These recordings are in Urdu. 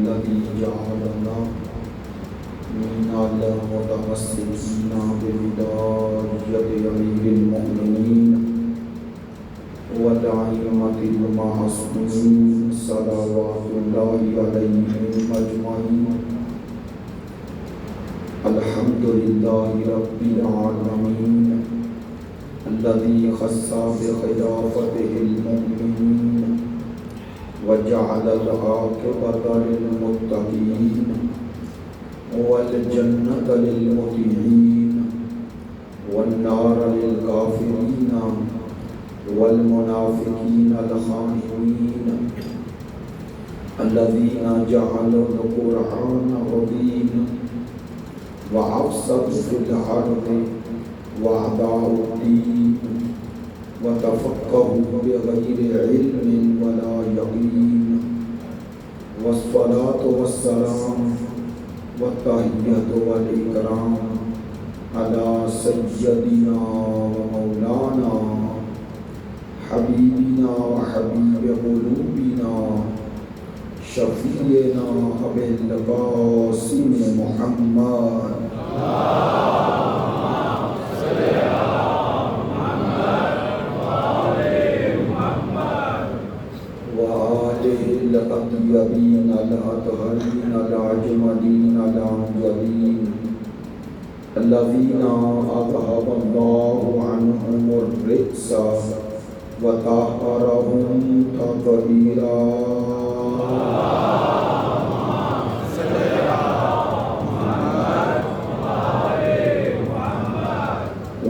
الذي جعلنا من المتمسكين بهداية أمير المؤمنين والأئمة المعصومين صلوات الله عليهم أجمعين. الحمد لله رب العالمين الذي خص بخلافته المؤمنين وجعل العاقبة للمتقين والجنة للمطيعين والنار للكافرين والمنافقين الخائنين الذين جعلوا القرآن عظيم وأفسدوا في الأرض وأضاعوا الدين وتفقهوا بغير علم ولا يقين. والصلاة والسلام والتحية والإكرام على سيدنا ومولانا حبيبنا وحبيب قلوبنا شفيعنا أبي القاسم محمد الأطيبين الأطهرين الأجملين الأمجدين الذين أذهب الله عنهم الرجس وطهرهم تطهيرا.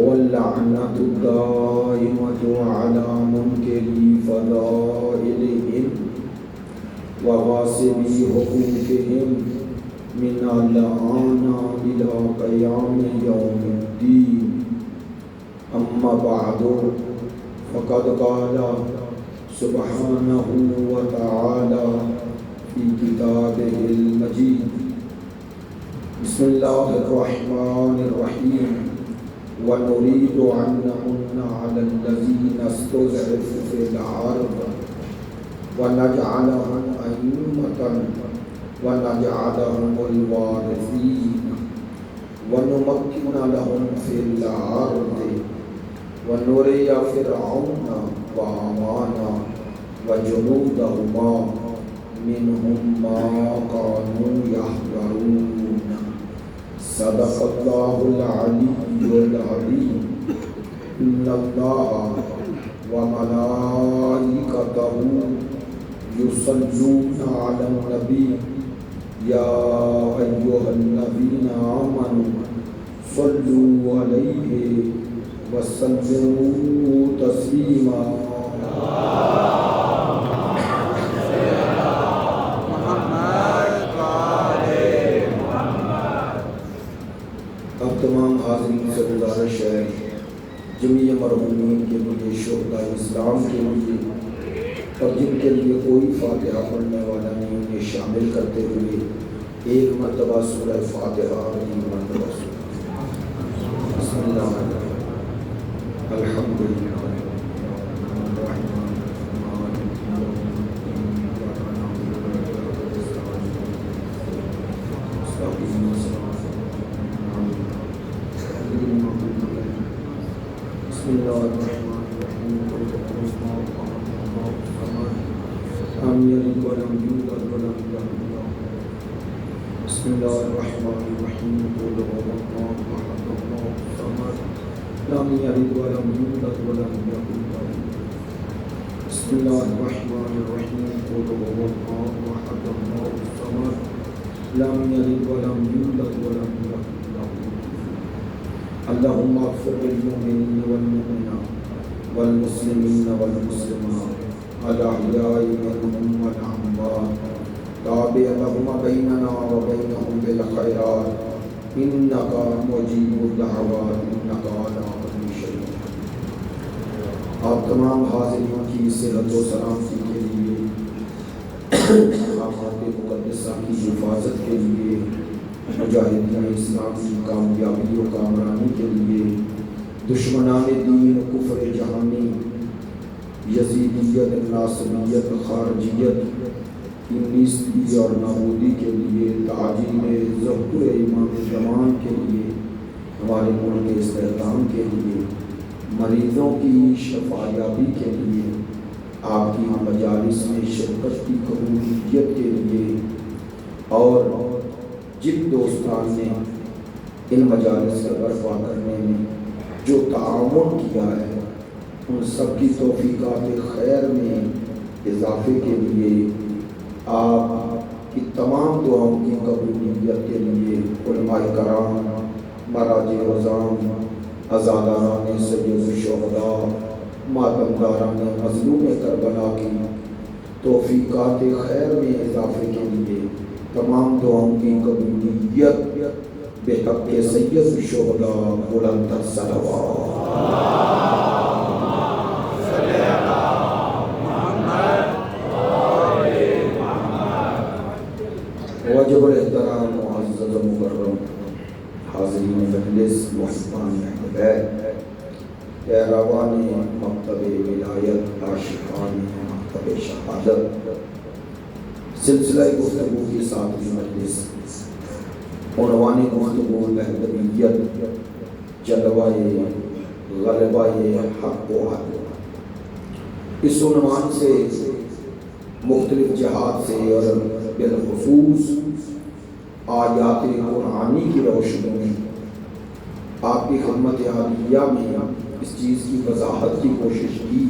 واللعنة الدائمة على منكري فضائلهم وغاصبي حقوقهم من الآن إلى قيام يوم الدين. أما بعد فقد قال سبحانه وتعالى في كتابه المجيد: بسم الله الرحمن الرحيم ونريد أن نمن على الذين استضعفوا في الأرض ونجعلهم أئمة ونجعلهم الوارثين ونمكن لهم في الأرض ونري فرعون وهامان وجنودهما منهم ما كانوا يحذرون. صدق الله العلي العظيم. إن الله وملائكته يصلون على النبي يا أيها الذين آمنوا صلوا عليه وسلموا تسليما. اب تمام حاضرین سے گزارش ہے جمیع مرحومین کے لیے، شہداء اسلام کے لیے اور جن کے لیے کوئی فاتحہ پڑھنے والا نہیں، انہیں شامل کرتے ہوئے ایک مرتبہ سورہ فاتحہ اور ایک مرتبہ سورہ بسم اللہ الحمدللہ بسم الله الرحمن الرحيم قل هو الله احد الله الصمد لم يلد ولم يولد ولم يكن له. بسم الله الرحمن الرحيم قل هو الله احد الله الصمد لم يلد ولم يولد ولم يكن له. اللهم اغفر للمؤمنين والمؤمنات والمسلمين والمسلمات الأحياء منهم والأموات تابع لهم بيننا وبينهم بالخيرات إنك مجيب الدعوات إنك على كل شيء. آپ تمام حاضرین کی صحت و سلامتی کے لیے، مقامات مقدسہ کی حفاظت کے لیے، مجاہدین اسلام کی کامیابی و کامرانی کے لیے، دشمنان دین، کفر جہانی، یزیدیت، ناصریت، خارجیت، کی نیستی اور نابودی کے لیے، تعجیل ظہور امام زمان کے لیے، ہمارے ملک کے استحکام کے لیے، مریضوں کی شفایابی کے لیے، آپ کی مجالس میں شرکت کی قبولیت کے لیے، اور جن دوستان نے ان مجالس کا برپا کرنے میں جو تعاون کیا ہے، ان سب کی توفیقات خیر میں اضافے کے لیے، آپ کی تمام دعاؤں کی قبولیت کے لیے، علماء کرام، مراجع عظام، عزاداران سید الشہداء، ماتمداران مظلوم کربلا کی توفیقات خیر میں اضافے کے لیے، تمام دعاؤں کی قبولیت بحق سید الشہداء بلند الصلوات۔ واجب الاحترام معزز و مکرم حاضرین مجلس، محبان اہل پیروان مکتب ولایت، عاشقان مکتب شہادت، سلسلہ گفتگو کی ساتویں مجلس، عنوان گفتگو مہدویت، جلوہ غلبہ حق و عدل۔ اس عنوان سے مختلف جہات سے اور بالخصوص آیات قرآنی کی روشنی میں آپ کی خدمت عالیہ میں اس چیز کی وضاحت کی کوشش کی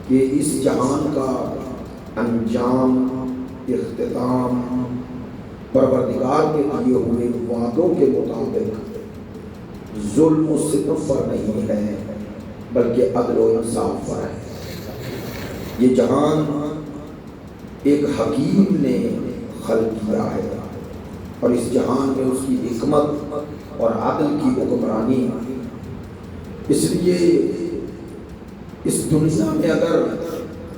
کہ اس جہان کا انجام، اختتام پروردگار کے دیے ہوئے وعدوں کے مطابق ظلم و ستم پر نہیں ہے، بلکہ عدل و انصاف پر ہے۔ یہ جہان ایک حکیم نے خلق کیا ہے، اور اس جہان میں اس کی حکمت اور عدل کی حکمرانی۔ اس لیے اس دنیا میں اگر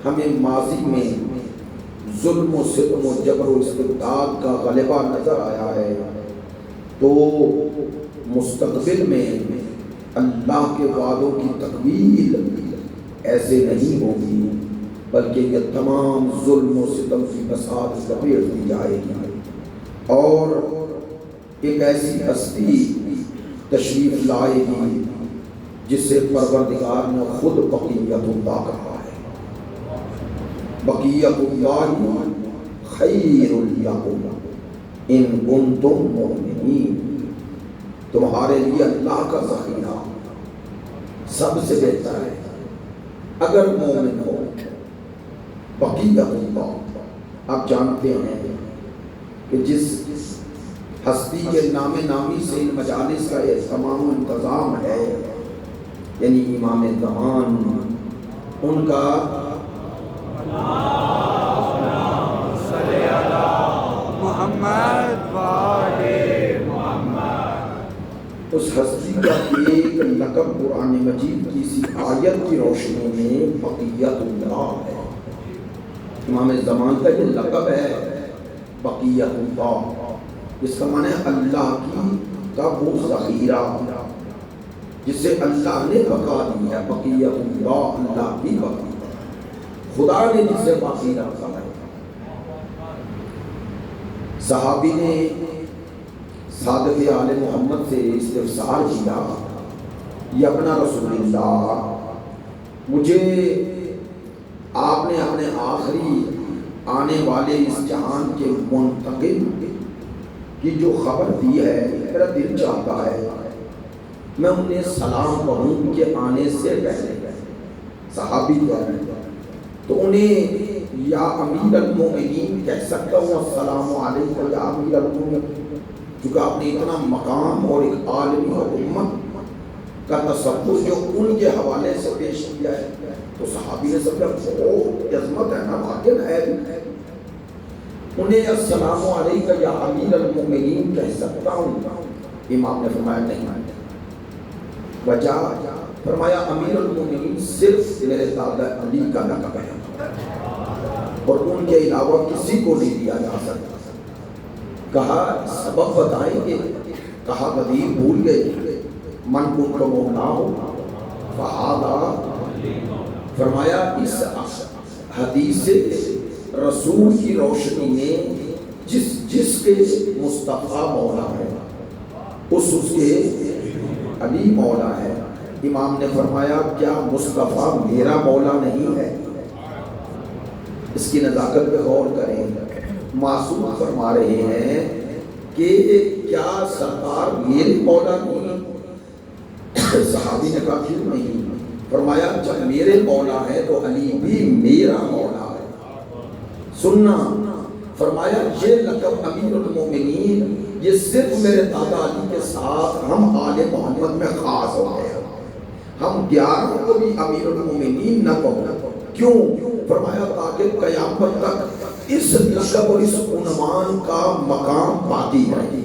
ہمیں ماضی میں ظلم و ستم و جبر و استبداد کا غلبہ نظر آیا ہے، تو مستقبل میں اللہ کے وعدوں کی تکمیل ایسے نہیں ہوگی، بلکہ یہ تمام ظلم و ستم کی بساط لپیٹ دی جائے گی، اور ایک ایسی ہستی تشریف لائے گی جس سے پروردگار نے خود بقیت اللہ کہا ہے۔ بقیت اللہ خیر لکم ان کنتم مؤمنین، تمہارے لیے اللہ کا ذخیرہ سب سے بہتر ہے اگر مومن ہو۔ بقیت اللہ، آپ جانتے ہیں کہ جس ہستی کے نام نامی سے ان مجالس کا اہتمام و انتظام ہے، یعنی امام زمان، ان کا اس ہستی کا ایک لقب قرآن مجید کی اسی آیت کی روشنی میں بقیت اللہ ہے۔ امام زمان کا یہ لقب ہے بقیت اللہ، جس کا معنی ہے اللہ کا وہ ذخیرہ جس سے اللہ نے بقا دی ہے۔ بقیت اللہ، اللہ کی بقا، خدا نے جس سے باقی رکھا ہے۔ صحابی نے صادق آل محمد سے استفسار کیا، یا اپنا رسول اللہ، مجھے آپ نے اپنے آخری آنے والے اس جہان کے منتقم کی جو خبر دی ہے، میرا دل چاہتا ہے میں انہیں سلام پڑھوں ان کے آنے سے پہلے۔ صحابی تو انہیں یا امیر المومنین کہہ سکتا ہوں، السلام علیکم یا امیر المومنین، کیونکہ آپ نے اتنا مقام اور ایک عالمی حکومت کا تصور جو ان کے حوالے سے پیش کیا ہے، تو صحابی نے سمجھا بہت عظمت ہے نا، واقعی ہے۔ انہیں السلام علیکم یا امیر المومنین کہہ سکتا ہوں؟ امام نے فرمایا نہیں۔ وجہ فرمایا امیر المومنین صرف میرے دادا علی کا لقب ہے، اور ان کے علاوہ کسی کو نہیں دیا جا سکتا۔ کہا سبب بتائیں گے؟ کہا قدیر بھول گئے، من کن کو مولا ہو فہذا۔ فرمایا اس حدیث سے رسول کی روشنی میں جس کے مصطفیٰ مولا ہے اس کے علی مولا ہے۔ امام نے فرمایا کیا مصطفیٰ میرا مولا نہیں ہے؟ اس کی نزاکت پہ غور کریں۔ معصوم فرما رہے ہیں کہ کیا سرکار میرے مولا نہیں؟ صحابی نے کہا کیوں نہیں؟ فرمایا جب میرے مولا ہے تو علی بھی میرا مولا ہے۔ سننا، فرمایا یہ لقب امیر المومنین یہ صرف میرے دادا علی کے ساتھ ہم آل محمد میں خاص ہو گئے، ہم 11 کو بھی امیر المومنین نہ کہو۔ کیوں؟ فرمایا تاکہ قیامت تک اس لقب اور اس عنوان کا مقام باقی رہے،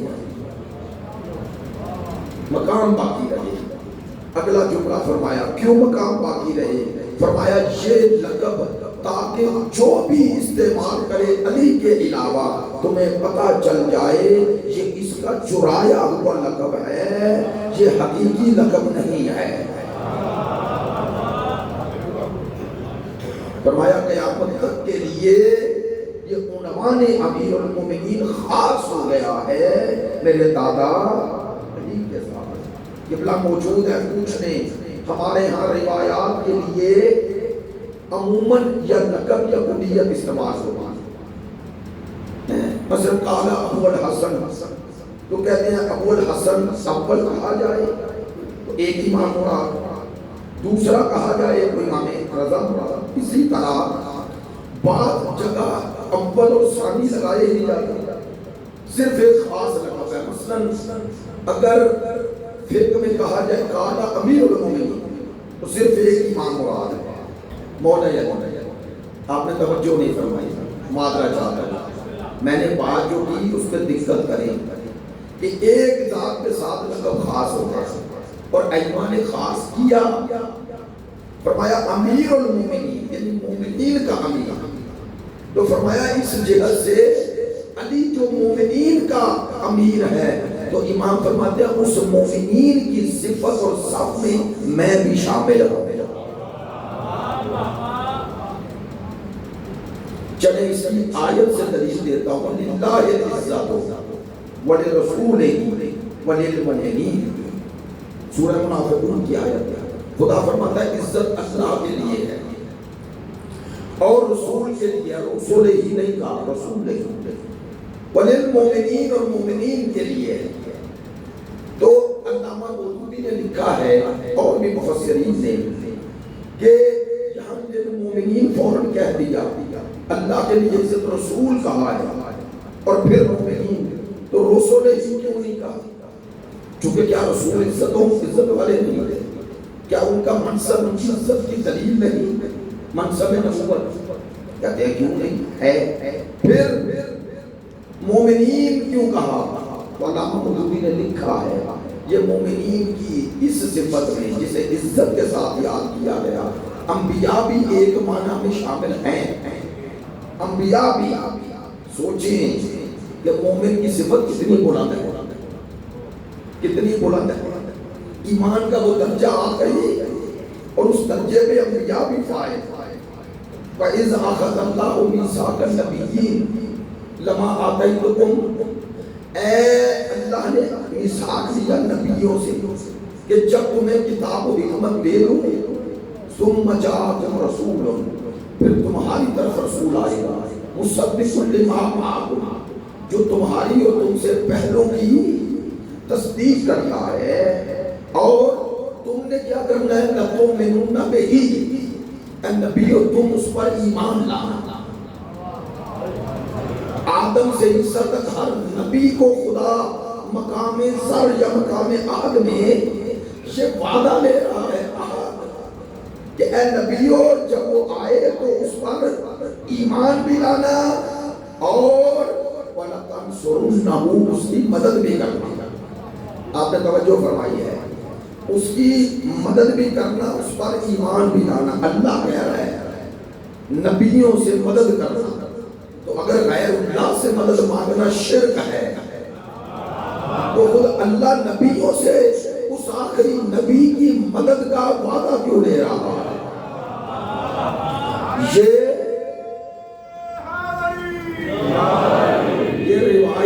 مقام باقی رہے۔ اگلا جملہ فرمایا کیوں مقام باقی رہے؟ فرمایا یہ لقب تاکہ جو بھی استعمال کرے علی کے علاوہ تمہیں پتہ چل جائے یہ اس کا چرایا ہوا لقب ہے، یہ حقیقی لقب نہیں ہے۔ فرمایا قیامت تک کے لیے یہ عنوان امیر المومنین خاص ہو گیا ہے میرے دادا علی کے ساتھ۔ قبلہ موجود ہے پوچھنے، ہمارے ہاں روایات کے لیے عموماً یا لقب یا کنیت استعمال ہوگا۔ مثلا قال ابو الحسن تو کہتے ہیں ابو الحسن اول کہا جائے تو ایک امام مراد، دوسرا کہا جائے کوئی امام رضا مراد۔ اسی طرح بعض جگہ اول اور ثانی لگائے ہی جاتے، صرف ایک خاص لقب ہے۔ مثلا اگر فقہ میں کہا جائے قال امیر المومنین تو صرف ایک امام مراد ہے، مولا یا آپ نے توجہ نہیں فرمائی، معذرت چاہتا ہوں، میں نے بات جو کی اس پہ دقت کریں کہ ایک ذات کے ساتھ لقب خاص ہوتا ہے اور ائمہ نے خاص کیا، فرمایا امیر المومنین یعنی مومنین کا امیر، تو فرمایا اس جگہ سے علی جو مومنین کا امیر ہے تو امام فرماتے ہیں اس مومنین کی صفت اور صف میں بھی شامل ہوں۔ چلے اس کی آیت سے دلیل دیتا ہوں، للہ العزت ولرسولہ وللمؤمنین، سورہ منافقون کی آیت ہے۔ خدا فرماتا ہے عزت اللہ کے لیے ہے اور رسول کے لیے، رسول ہی نہیں کہا، رسول نہیں، وللمؤمنین اور مومنین کے لیے ہے۔ تو علامہ قرطبی نے لکھا ہے اور بھی مفسرین نے کہ یہاں مومنین فوراً کہہ دیا، اللہ کے لیے عزت رسول کہا ہے اور پھر مومنین، تو رسول ہی کیوں نہیں کہا؟ چونکہ کیا رسول عزت والے نہیں تھے؟ کیا ان کا منصب ان کی عزت کی دلیل نہیں؟ منصب نبوت کہتے ہیں کیوں نہیں ہے؟ پھر مومنین کیوں کہا؟ تو علامہ قرطبی نے لکھا ہے یہ مومنین کی اس صفت میں جسے عزت کے ساتھ یاد کیا گیا، انبیاء بھی ایک معنی میں شامل ہیں۔ انبیاء بھی سوچیں کہ مومن کی صفت کتنی بلند ہے، کتنی بلند ہے، ایمان کا وہ درجہ آ گئی اور اس درجے میں انبیاء بھی فائز۔ وَإِذْ أَخَذَ اللَّهُ مِيثَاقَ النَّبِيِّينَ لَمَا آتَيْتُكُمْ، اے اللہ نے میثاق لیا نبیوں سے کہ جب تمہیں کتاب و حکمت دے دوں، ثُمَّ جَاءَكُمْ رَسُولٌ، پھر تمہاری طرف رسول آئے گا، مُصَدِّقٌ لِمَا مَعَكُمْ، جو تمہاری اور تم سے پہلوں کی تصدیق کرتا ہے، اور تم نے کیا کرنا ہے؟ لَتُؤْمِنُنَّ بِهِ، اے نبیو تم اس پر ایمان لانا۔ آدم سے عیسیٰ تک ہر نبی کو خدا مقام سر یا مقام عہد میں یہ وعدہ لے رہا ہے کہ اے نبیو جب وہ آئے تو اس پر ایمان بھی لانا اور وَلَتَنْصُرُنَّهُ، اس کی مدد بھی کرنا۔ آپ نے توجہ فرمائی ہے، اس کی مدد بھی کرنا، اس پر ایمان بھی لانا۔ اللہ کہہ رہا ہے نبیوں سے مدد کرنا، تو اگر غیر اللہ سے مدد مانگنا شرک ہے تو خود اللہ نبیوں سے اس آخری نبی کی مدد کا وعدہ کیوں لے رہا ہے؟ یہ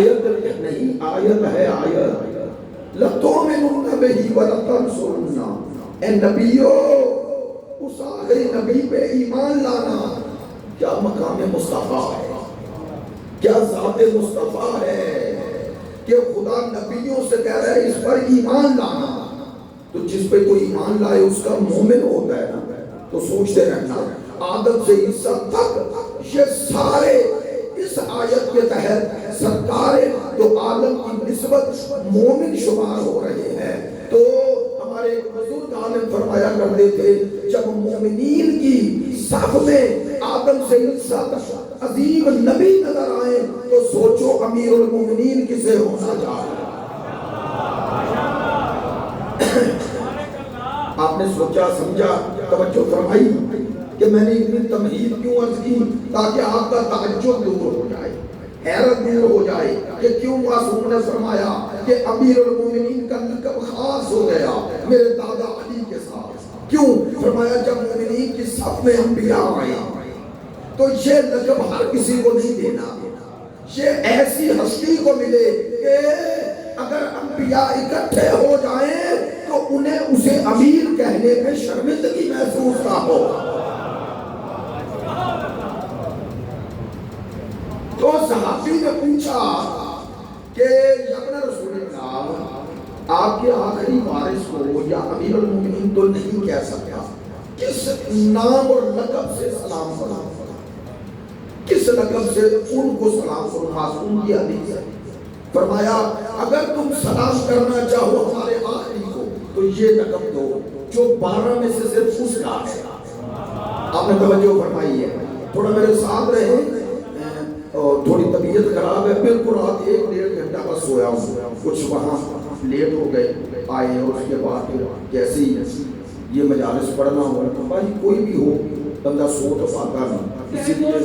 آیت نہیں، آیت ہے آیت، لَتُؤْمِنُونَ بِهِ وَلَتَنْصُرُنَّهُ۔ اے نبیو، اس آخری نبی پہ ایمان لانا کیا مقام مصطفیٰ ہے، کیا ذات مصطفیٰ ہے کہ خدا نبیوں سے کہہ رہا ہے اس پر ایمان لانا۔ تو جس پہ کوئی ایمان لائے اس کا مومن ہوتا ہے نا، تو سوچتے رہنا آدم سے عیسیٰ تک یہ سارے اس آیت کے تحت سرکار تو عالم کی نسبت مومن شمار ہو رہے ہیں۔ تو ہمارے بزرگ عالم فرمایا کرتے تھے جب مومنین کی صف میں آدم سے عیسیٰ تک عظیم نبی نظر آئے تو سوچو امیر المومنین کسے ہونا چاہے۔ آپ نے سوچا سمجھا توجہ فرمائی کہ میں نے اتنی تمہید کیوں عرض کی تاکہ آپ کا تعجب دور ہو جائے، حیرت دور ہو جائے کہ کیوں معصوم نے فرمایا کہ امیر المومنین کا لقب خاص ہو گیا میرے دادا علی کے ساتھ۔ کیوں فرمایا جب مومنین کی صف میں انبیاء آئے تو یہ لقب ہر کسی کو نہیں دینا، یہ ایسی ہستی کو ملے کہ اگر انبیاء اکٹھے ہو جائیں تو انہیں اسے امیر کہنے میں شرمندگی محسوس نہ ہو۔ تو صحابی نے پوچھا کہ ابن رسول اللہ آپ کے آخری وارث کو یا امیر المومنین تو نہیں کہہ سکتا، کس نام اور لقب سے سلام کروں، کس لقب سے ان کو سلام کروں؟ معصوم کی حدیث ہے۔ فرمایا اگر تم سلام کرنا چاہو ہمارے آخری کو تو یہ لقب دو جو 12 میں سے صرف اس کا ہے۔ آپ نے توجہ فرمائی ہے، تھوڑا میرے ساتھ رہے، تھوڑی طبیعت خراب ہے، بالکل رات 1-1.5 گھنٹہ بس سویا ہوں، کچھ وہاں لیٹ ہو گئے آئے اور اس کے بعد جیسے ہی یہ مجالس پڑھنا ہوا تو بھائی کوئی بھی ہو بندہ سو تو پاتا نہیں، اسی لیے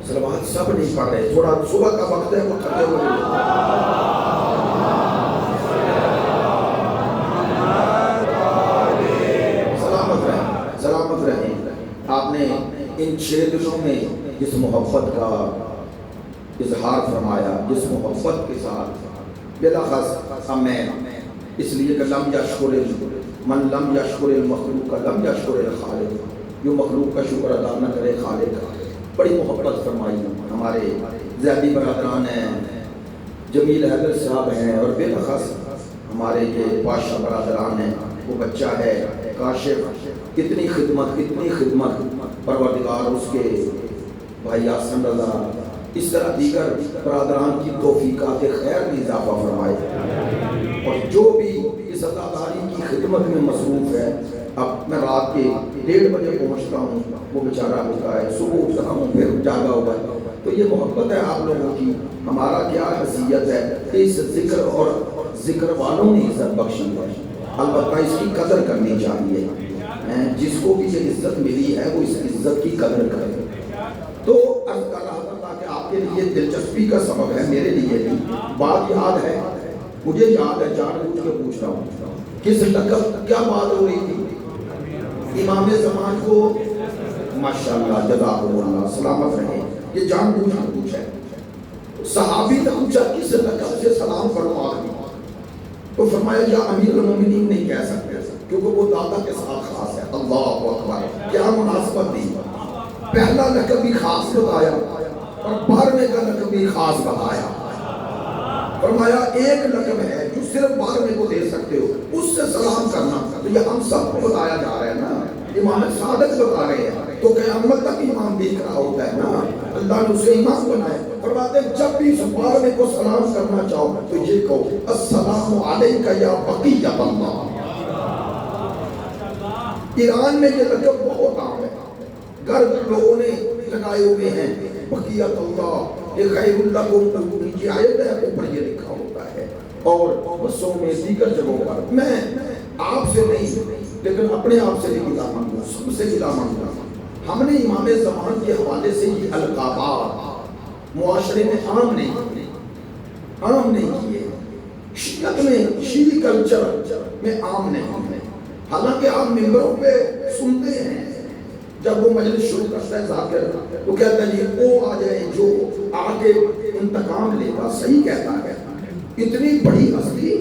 سلوات سب نہیں پڑھ رہے، تھوڑا صبح کا وقت ہے وہ تھکے ہوئے سلامت رہیں۔ آپ نے ان 6 دنوں میں جس محبت کا اظہار فرمایا، جس محبت کے ساتھ بلاخص میں اس لیے کہ لم یشکر من لم یشکر المخلوق لم یشکر الخالق، جو مخلوق کا شکر ادا نہ کرے خالق کا، بڑی محبت فرمائی۔ ہمارے زیادی برادران ہیں، جمیل حیدر صاحب ہیں، اور بلاخص ہمارے یہ بادشاہ برادران ہیں، وہ بچہ ہے کاشف، کتنی خدمت پروردگار اس کے بھائی حسن رضا، اس طرح دیگر برادران کی توفیقات خیر میں اضافہ فرمائے، اور جو بھی اس عطاداری کی خدمت میں مصروف ہے۔ اب میں رات کے 1:30 بجے پہنچتا ہوں، وہ بیچارہ ہوتا ہے، صبح اٹھتا ہوں پھر جاگا ہوا ہے۔ تو یہ محبت ہے آپ لوگوں کی، ہمارا کیا حیثیت ہے کہ اس ذکر اور ذکر والوں نے عزت بخشی ہے، البتہ اس کی قدر کرنی چاہیے، جس کو بھی یہ عزت ملی ہے وہ اس عزت کی قدر کرے۔ تو عرض کر رہا تھا تاکہ آپ کے لیے دلچسپی کا سبب ہے، میرے لیے بھی بات یاد ہے، مجھے یاد ہے، جان بوجھ کے پوچھ رہا ہوں کس لقب کیا بات ہو رہی تھی؟ امام زمان کو ماشاءاللہ جزاکم اللہ سلامت رہے، یہ جان بوجھ کے پوچھا ہے۔ صحابی نے پوچھا کس لقب سے سلام کروں آخری، تو فرمایا یا امیر المومنین نہیں کہہ سکتے کیونکہ وہ دادا کے ساتھ خاص ہے۔ اللہ اکبر، کیا مناسبت دی، پہلا لقب بھی خاص بتایا اور 12ویں کا لقب بھی خاص بتایا۔ فرمایا ایک لقب ہے جو صرف 12ویں کو دے سکتے ہو، اس سے سلام کرنا، تو یہ ہم سب کو بتایا جا رہا ہے نا، امام صادق بتا رہے ہیں، تو قیامت تک امام دیکھ رہا ہوتا ہے نا، اللہ نے اسے امام بنائے۔ فرماتے ہیں جب بھی اس 12ویں کو سلام کرنا چاہو تو یہ کہو السلام علیک یا بقیۃ اللہ۔ ایران میں یہ لقب بہت عام ہے، گھر لوگوں نے لگائے ہوئے ہیں، بقیت اللہ، یہ خیر اللہ کو نیچے آیت ہے اوپر یہ لکھا ہوتا ہے، اور بسوں میں دیگر جگہوں پر۔ میں آپ سے نہیں لیکن اپنے آپ سے بھی گلا مانگوں، سب سے گلا مانگوں، ہم نے امام زمان کے حوالے سے یہ القابات معاشرے میں عام نہیں کیے، شیعت میں شیعی کلچر میں عام نہیں ہے. حالانکہ آپ ممبروں پہ سنتے ہیں جب وہ مجلس شروع کرتا ہے ذاکر وہ کہتا ہے جی وہ آ جائے جو آگے انتقام لے گا. صحیح کہتا ہے. اتنی بڑی ہستی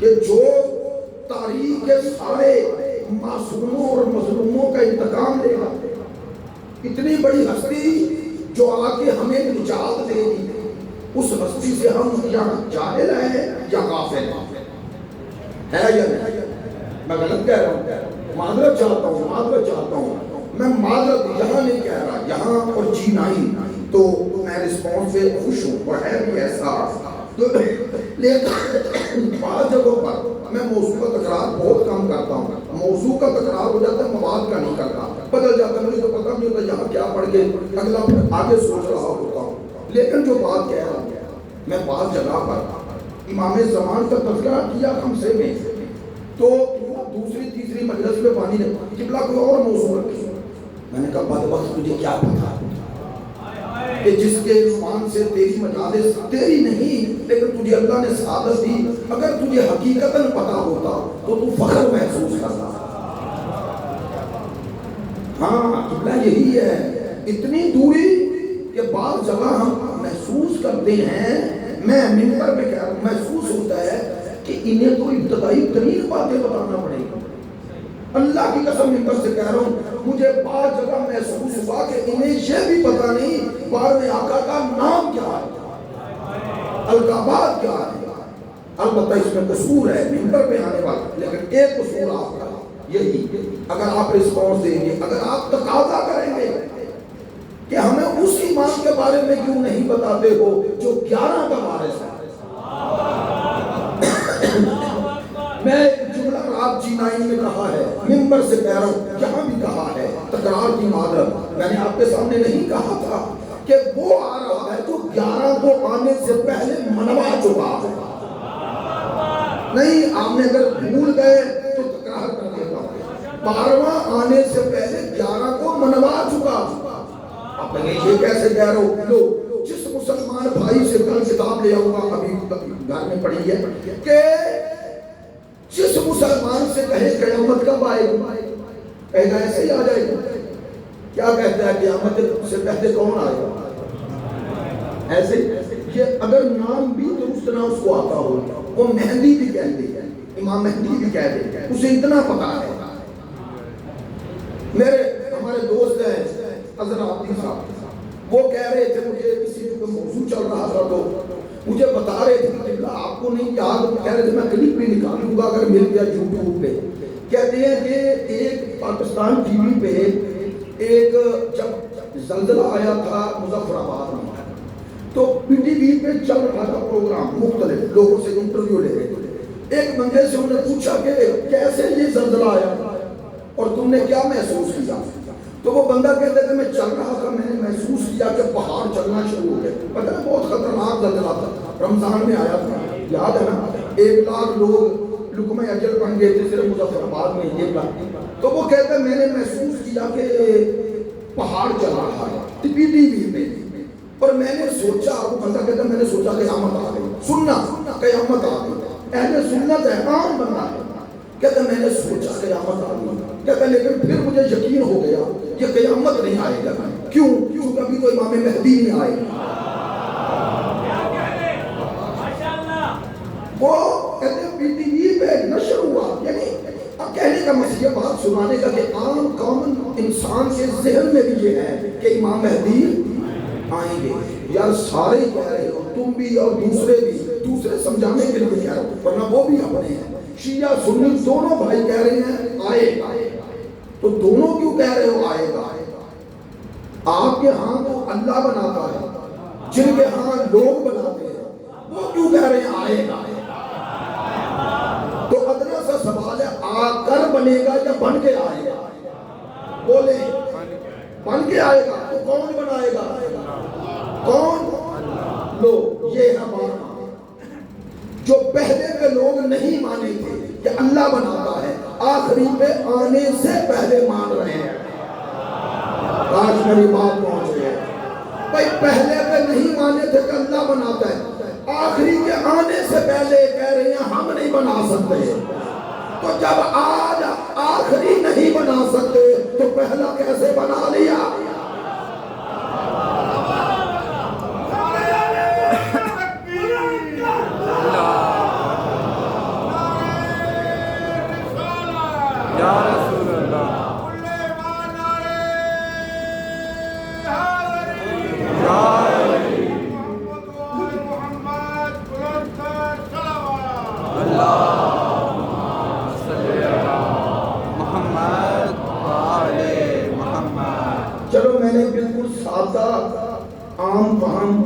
کہ جو تاریخ کے سارے معصوموں اور مظلوموں کا انتقام لے گا. اتنی بڑی ہستی جو آ کے ہمیں نجات دے گی. اس ہستی سے ہم یا جاہل ہیں یا غافل ہے یا نہیں. میں غلط کہہ رہا ہوں, معذرت چاہتا ہوں. میں معذرت یہاں نہیں کہہ رہا, یہاں اور G9 تو میں رسپانس سے خوش ہوں اور ہے بھی ایسا. لیکن بعض جگہوں پر میں موضوع کا تکرار بہت کم کرتا ہوں. موضوع کا تکرار ہو جاتا ہے, مواد کا نہیں کرتا. بدل جاتا ہے, مجھے تو پتہ نہیں ہوتا یہاں کیا پڑھ کے اگلا آگے سوچ رہا ہوتا ہوں. لیکن جو بات کہہ رہا ہوں, میں بعض جگہ پر امام زمان کا تذکرہ کیا خمسے میں تو دوسری تیسری مجلس میں پانی نے قبلہ کوئی اور موضوع رکھی. میں نے کہا بدبخت تجھے کیا پتا کہ جس کے زمان سے تیری مجالس تیری نہیں لیکن تجھے اللہ نے سعادت دی. اگر تجھے حقیقتاً پتا ہوتا تو تو فخر محسوس کرتا. ہاں قبلہ یہی ہے. اتنی دوری کہ بعض جگہ ہم محسوس کرتے ہیں, میں منبر پہ کہہ رہا ہوں, محسوس ہوتا ہے کہ انہیں تو ابتدائی ترین باتیں بتانا پڑے گی. اللہ کی قسم منبر سے کہہ رہا ہوں, مجھے بعض جگہ محسوس ہوا کہ انہیں یہ بھی پتا نہیں بارہ آقا کا نام کیا ہے, القابات کیا ہے. البتہ اس میں قصور ہے منبر پہ آنے والا, لیکن ایک قصور آپ کا یہی, اگر آپ رسپانس دیں گے, اگر آپ تقاضا کریں گے کہ ہمیں اس ایمان کے بارے میں کیوں نہیں بتاتے ہو جو 11 کا وارث ہے. میں جملہ آپ G9 میں کہا ہے, منبر سے کہہ رہا ہوں, یہاں بھی کہا ہے, تکرار کی معذرت. میں نے آپ کے سامنے نہیں کہا تھا کہ وہ آ رہا ہے جو 11 کو آنے سے پہلے منوا چکا ہے. نہیں, آپ نے اگر بھول گئے تو تکرار کر دیتا ہوں. 12واں آنے سے پہلے 11 کو منوا چکا. اب یہ کیسے کہہ رہا ہوں؟ لو, جس مسلمان بھائی سے کل کتاب لے آؤں گا, ابھی گھر میں پڑھی ہے, کہ جس مسلمان سے کہے قیامت کب آئے گا, کہے گا ایسے ہی آ جائے گا. کیا کہتا ہے قیامت سے پہلے کون آئے گا؟ ایسے یہ اگر نام بھی درست نہ اس کو آتا ہو, وہ مہدی بھی کہہ دے, امام مہدی بھی کہہ دے, اسے اتنا پتا ہے. ہمارے دوست ہیں حضرات صاحب, وہ کہہ رہے تھے, مجھے کسی کو موضوع چل رہا تھا تو مجھے بتا رہے تھے کہ آپ کو نہیں یاد, کہہ رہے تھے میں کلپ بھی نکال لوں گا اگر مل گیا یوٹیوب پہ. کہتے ہیں کہ ایک پاکستان ٹی وی پہ ایک جب زلزلہ آیا تھا مظفر آباد میں, تو پی ٹی وی پہ چل رہا تھا پروگرام, مختلف لوگوں سے انٹرویو لے رہے تھے. ایک بندے سے انہوں نے پوچھا کہ کیسے یہ زلزلہ آیا اور تم نے کیا محسوس کیا؟ تو وہ بندہ کہتے تھے میں چل رہا تھا, میں نے محسوس کیا کہ پہاڑ چلنا شروع ہو گئے. پتہ ہے بہت خطرناک زلزلہ تھا, رمضان میں آیا تھا, یاد ہے نا, 1 لاکھ لوگ لقمہ اجل بن گئے تھے صرف مظفر آباد میں 1 لاکھ. تو وہ کہتے ہیں میں نے محسوس کیا کہ پہاڑ چل رہا ہے ٹی وی میں, اور میں نے سوچا, وہ بندہ کہتا ہے میں نے سوچا قیامت آ گئی. سننا, قیامت آ گئی, اہل سنت ہے, عام بندہ ہے, کہتا ہے میں نے سوچا قیامت آ گئی. کہتا ہے لیکن پھر مجھے یقین ہو گیا کہ قیامت نہیں آئے گا. کیوں؟ کیونکہ ابھی تو امام مہدی نہیں آئے. وہ کہتے ہیں پی ٹی وی پہ نشر ہوا, یعنی اب کہنے کا مسئلہ بات سنانے کا کہ عام کامن انسان کے ذہن میں بھی یہ ہے کہ امام مہدی آئیں گے. یار سارے ہی کہہ رہے ہو, تم بھی اور دوسرے بھی, دوسرے سمجھانے کے لیے کہہ رہے ہو, ورنہ وہ بھی اپنے ہیں. شیعہ سنی دونوں بھائی کہہ رہے ہیں آئے گا, تو دونوں کیوں کہہ رہے ہو آئے گا؟ آپ کے ہاں تو اللہ بناتا ہے, جن کے ہاں لوگ بناتے ہیں, وہ کیوں کہہ رہے ہیں آئے گا؟ تو ادنا سا سوال ہے, آ کر بنے گا یا بن کے آئے گا؟ بولے بن کے آئے گا تو کون بنائے گا؟ کون؟ لو یہ ہمارا جو پہلے کے لوگ نہیں مانے تھے کہ اللہ بناتا ہے, آخری پہ آنے سے پہلے مان رہے ہیں. میری بات پہنچ گئی. بھائی پہلے پہ نہیں مانے تھے کہ اللہ بناتا ہے, آخری کے آنے سے پہلے کہہ رہے ہیں ہم نہیں بنا سکتے، تو جب آج آخری نہیں بنا سکتے تو پہلا کیسے بنا لیا؟ یا رسول اللہ، چلو میں نے بالکل سادہ عام فہم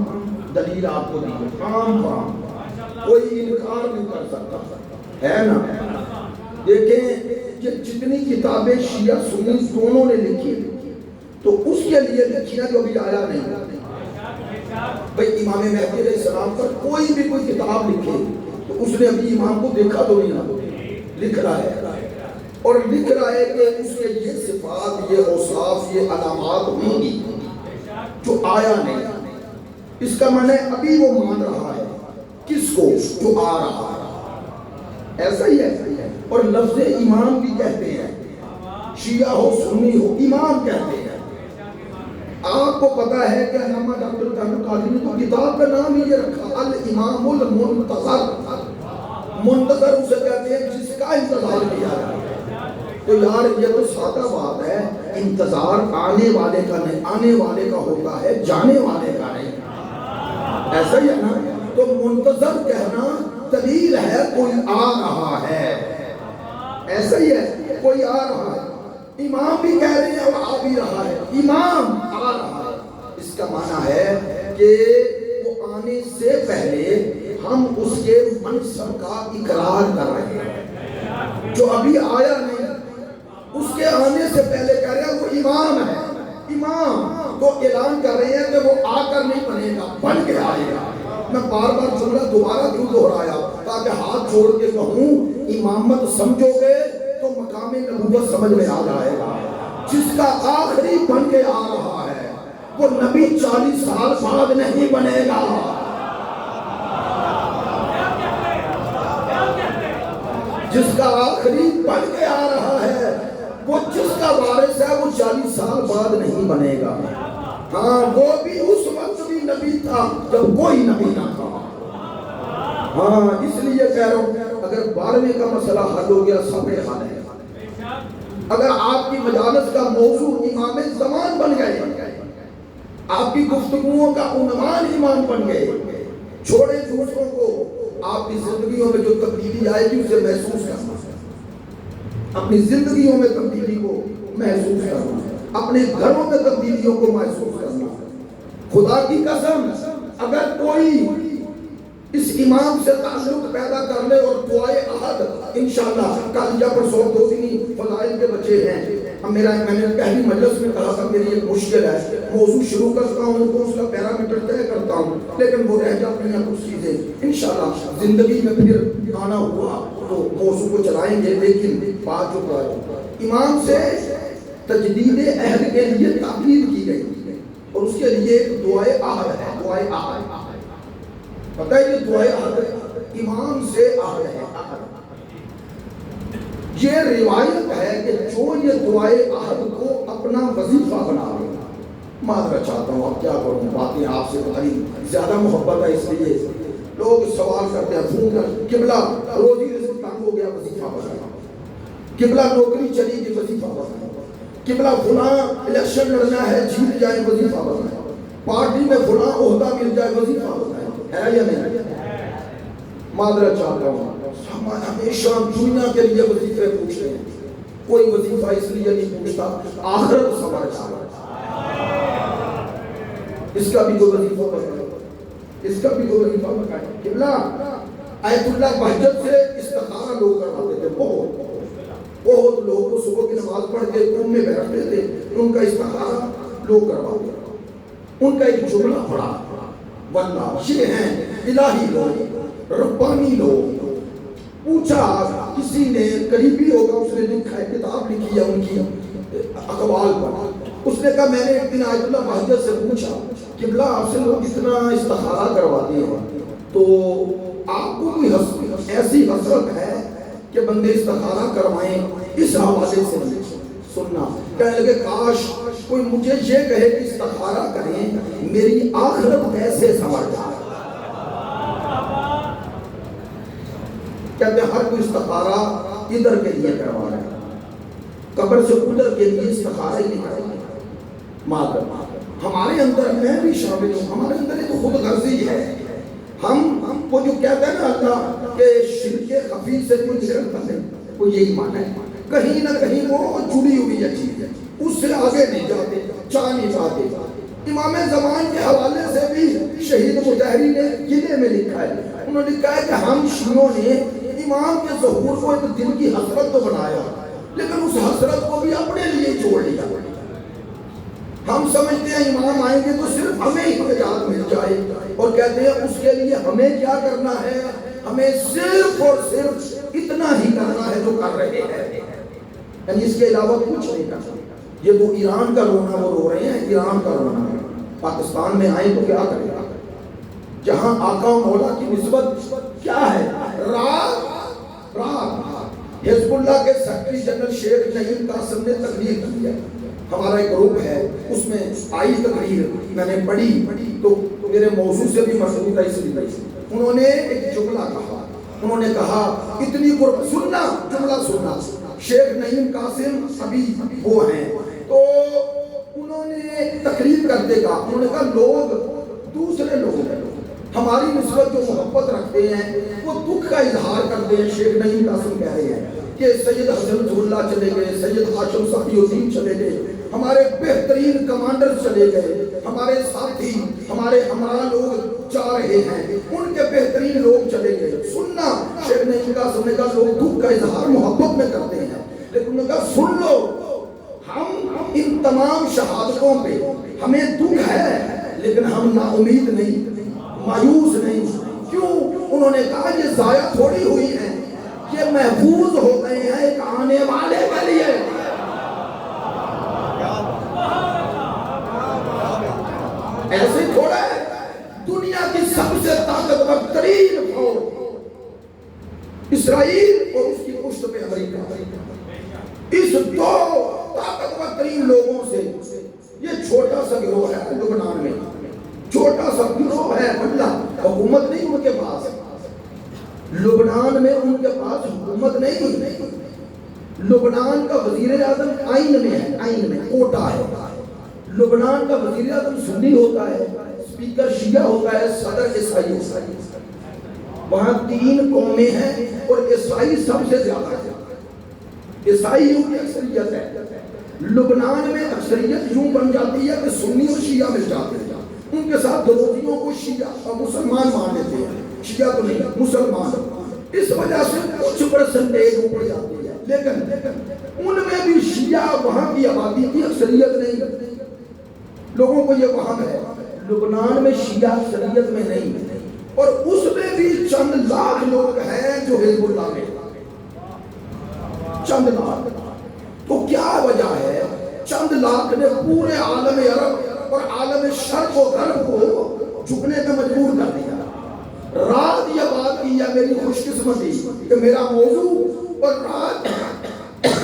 دلیل آپ کو دی، عام فہم، کوئی انکار نہیں کر سکتا ہے نا۔ دیکھیں کہ جتنی کتابیں شیعہ سنی دونوں نے لکھی تو اس کے لیے لکھی ہے جو ابھی آیا نہیں۔ بھئی امام مہدی علیہ السلام پر کوئی بھی کوئی کتاب لکھے تو اس نے ابھی امام کو دیکھا تو نہیں، لکھ رہا ہے اور لکھ رہا ہے کہ اس کے یہ صفات، یہ اوصاف، یہ علامات ہوں گی جو آیا نہیں۔ اس کا معنی ابھی وہ مان رہا ہے کس کو؟ جو آ رہا ہے، ایسا ہی ہے۔ اور لفظ امام بھی کہتے ہیں، شیعہ ہو سنی ہو امام کہتے ہیں۔ آپ کو پتا ہے کہ علامہ ڈاکٹر قادری نے تو کتاب کا نام ہی یہ رکھا، الامام المنتظر۔ منتظر اسے کہتے ہیں جس کا انتظار کیا جائے۔ تو یار یہ تو سادہ بات ہے، انتظار آنے والے کا نہیں، آنے والے کا ہوتا ہے، جانے والے کا نہیں، ایسا ہی ہے نا۔ تو منتظر کہنا دلیل ہے کوئی آ رہا ہے، ایسا ہی ہے، کوئی آ رہا ہے۔ امام بھی کہہ رہے ہیں اور آ بھی رہا ہے، امام آ رہا ہے۔ اس کا معنی ہے کہ وہ آنے سے پہلے ہم اس کے منصب کا اقرار کر رہے ہیں، جو ابھی آیا نہیں اس کے آنے سے پہلے کہہ رہے ہیں وہ امام ہے۔ امام تو اعلان کر رہے ہیں کہ وہ آ کر نہیں بنے گا، بن کے آئے گا۔ میں بار بار جملہ دوبارہ کیوں دہرایا؟ تاکہ ہاتھ جوڑ کے کہوں امامت سمجھو گے تو مقام نبوت سمجھ میں آ جائے گا۔ جس کا آخری بن کے آ رہا ہے وہ نبی 40 سال بعد نہیں بنے گا۔ جس کا آخری بن کے آ رہا ہے وہ جس کا وارث ہے وہ 40 سال بعد نہیں بنے گا۔ ہاں وہ بھی اس وقت بھی نبی تھا جب کوئی نبی نہ تھا۔ ہاں اس لیے کہہ رہا ہوں اگر 12ویں کا مسئلہ حل ہو گیا سب حل ہے۔ اگر آپ کی مجالس کا موضوع امام زمان بن گئے، آپ کی گفتگوؤں کا عنوان امام بن گئے، چھوڑے دوسروں کو، آپ کی زندگیوں میں جو تبدیلی آئے گی اسے محسوس کرنا، اپنی زندگیوں میں تبدیلی کو محسوس کرنا، اپنے گھروں میں تبدیلیوں کو محسوس کرنا۔ خدا کی قسم اگر کوئی اس امام سے تعلق پیدا کر لے اور دعائے احد انشاءاللہ کل یا پرسوں 2 دن فضائل کے بچے ہیں۔ میں نے پہلی مجلس میں کہا تھا میری ایک مشکل ہے، موضوع شروع کرتا ہوں تو اس کا پیرامیٹر طے کرتا ہوں لیکن وہ رہ جاتی ہیں کچھ چیزیں، انشاءاللہ زندگی میں پھر آنا ہوا تو موضوع کو چلائیں گے۔ لیکن بات جو امام سے تجدید عہد کے لیے تعبیر کی گئی اور اس کے لیے دعائے احد ہے، دعائے احد پتہ ہے یہ دعائے احد امام سے احد ہے۔ یہ روایت ہے کہ جو یہ دعائے احد کو اپنا وظیفہ بنا لے، معذرت چاہتا ہوں اب کیا کروں، باتیں آپ سے بڑی زیادہ محبت ہے اس لیے لوگ سوال کرتے ہیں فون کر قبلہ روزی رزق تنگ ہو گیا وظیفہ بنا، قبلہ نوکری چلی گئی وظیفہ بنا، قبلہ فلاں الیکشن لڑنا ہے جیت جائے وظیفہ بنا، پارٹی میں فلاں عہدہ مل جائے وظیفہ بنا، ہے یا نہیں؟ معذرت چاہتا ہوں ہمیشہ دنیا کے لیے وظیفے پوچھتے ہیں، کوئی وظیفہ اس لیے نہیں پوچھتا آخرت سمجھ جائے، اس کا بھی کوئی وظیفہ بتائے، اس کا بھی کوئی وظیفہ بتائے۔ قبلہ آیت اللہ بہجت سے استخارہ لوگ کرواتے تھے، بہت لوگ کو صبح کی نماز پڑھ کے روم میں بیٹھتے تھے، ان کا استخارہ لوگ کرواتے تھے۔ ان کا ایک جملہ پڑا واللہ یہ ہیں الہی لوگ، ربانی لوگ۔ پوچھا کسی نے قریبی ہوگا اس نے لکھا ہے کتاب لکھی ہے ان کی اقوال پر، اس نے کہا میں نے ایک دن آیت اللہ بہجت سے پوچھا قبلہ آپ سے لوگ اتنا استخارہ کرواتے ہیں تو آپ کو کوئی ایسی حسرت ہے کہ بندے استخارہ کروائیں؟ اس حوالے سے سننا کہنے لگے کاش کوئی مجھے یہ کہے کہ استخارہ کریں میری آخرت کیسے سنور جائے۔ کہتے ہیں ہر کوئی استخارہ ادھر کے لیے کروا رہا ہے، قبر سے ادھر کے لیے استخارہ ہی نہیں کریں۔ مادر ہمارے اندر میں بھی شامل ہوں، ہمارے اندر یہ تو خود غرضی ہے۔ ہم وہ جو کہتے ہیں نا اللہ کہ شرک خفی سے کوئی نکلتا نہیں، وہ یہی مانا ہے، کہیں نہ کہیں وہ جڑی ہوئی ہے چیز ہے، اس سے آگے نہیں جاتے، چاہ نہیں چاہتے۔ امام زمان کے حوالے سے بھی شہید مجاہری نے قلعے میں لکھا ہے، انہوں نے لکھا ہے کہ ہم شیعوں نے امام کے ظہور کو ایک دل کی حسرت تو بنایا، لیکن اس حسرت کو بھی اپنے لیے چھوڑ لیا۔ ہم سمجھتے ہیں امام آئیں گے تو صرف ہمیں ہی نجات مل جائے، اور کہتے ہیں اس کے لیے ہمیں کیا کرنا ہے، ہمیں صرف اور صرف اتنا ہی کرنا ہے جو کر رہے ہیں، یعنی اس کے علاوہ کچھ نہیں کرنا۔ یہ تو ایران کا رونا وہ رو رہے ہیں، ایران کا رونا ہے۔ پاکستان میں آئیں تو کیا کریں گا، جہاں آقا و مولا کی نسبت کیا ہے، رات حزب اللہ کے سیکرٹری جنرل شیخ نعیم قاسم نے تقریر کی ہے، ہمارا ایک گروپ ہے، اس میں آئی تقریر میں نے پڑھی تو میرے موضوع سے بھی مربوط ہے، اس لیے انہوں نے ایک جملہ کہا، انہوں نے کہا اتنی قربت، سننا جملہ سننا، شیخ نعیم قاسم ابھی وہ ہیں، تو انہوں نے تقریر کرتے کہا، انہوں نے کہا لوگ دوسرے لوگ ہماری نسبت جو محبت رکھتے ہیں وہ دکھ کا اظہار کرتے ہیں۔ شیخ نعیم قاسم کہہ رہے ہیں کہ سید حسن اللہ چلے گئے، سید ہاشم صفی الدین چلے گئے، ہمارے بہترین کمانڈر چلے گئے، ہمارے ساتھی ہمارے ہمراہ لوگ جا رہے ہیں، ان کے بہترین لوگ چلے گئے۔ سننا، شیخ نعیم قاسم نے کہا لوگ دکھ کا اظہار محبت میں کرتے ہیں، لیکن انہوں نے کہا سن لو، ہم ان تمام شہادتوں پہ ہمیں دکھ ہے لیکن ہم نا امید نہیں، مایوس نہیں۔ کیوں؟ انہوں نے کہا یہ ضائع تھوڑی ہوئی ہیں، یہ محفوظ ہو گئے ہیں ایک آنے والے کے لیے۔ ایسے تھوڑا ہے، دنیا کی سب سے طاقتور ترین فوج اسرائیل اور اس کی پشت پہ امریکہ، اس دو طاقتور ترین لوگوں سے یہ چھوٹا سا گروہ ہے لبنان میں، چھوٹا سا گروہ ہے، اللہ حکومت نہیں ان کے پاس، لبنان میں ان کے پاس حکومت نہیں، لبنان کا وزیر اعظم آئین میں ہے، آئین میں کوٹا ہے، لبنان کا وزیر اعظم سنی ہوتا ہے، اسپیکر شیعہ ہوتا ہے، صدر عیسائی ہوتا ہے، وہاں 3 قومیں ہیں اور عیسائی سب سے زیادہ ہے، عیسائیوں کی اکثریت ہے۔ لبنان میں اکثریت یوں بن جاتی ہے کہ سنی اور شیعہ مل جاتے ہیں، ان کے ساتھ دروزیوں کو شیعہ اور مسلمان مان لیتے ہیں، شیعہ تو نہیں مسلمان، اس وجہ سے کچھ پرسنٹیج اوپر جاتی ہے، لیکن ان میں بھی شیعہ وہاں کی آبادی کی اکثریت نہیں، لوگوں کو یہ وہم ہے لبنان میں شیعہ اکثریت میں نہیں، اور اس میں بھی چند لاکھ لوگ ہیں جو حزب اللہ میں، چند لاکھ۔ تو کیا وجہ ہے چند لاکھ نے پورے عالم عرب اور عالم شرق و غرب کو جھکنے پہ مجبور کر دیا؟ رات یہ بات کی ہے میری خوش قسمتی کہ میرا موضوع، اور رات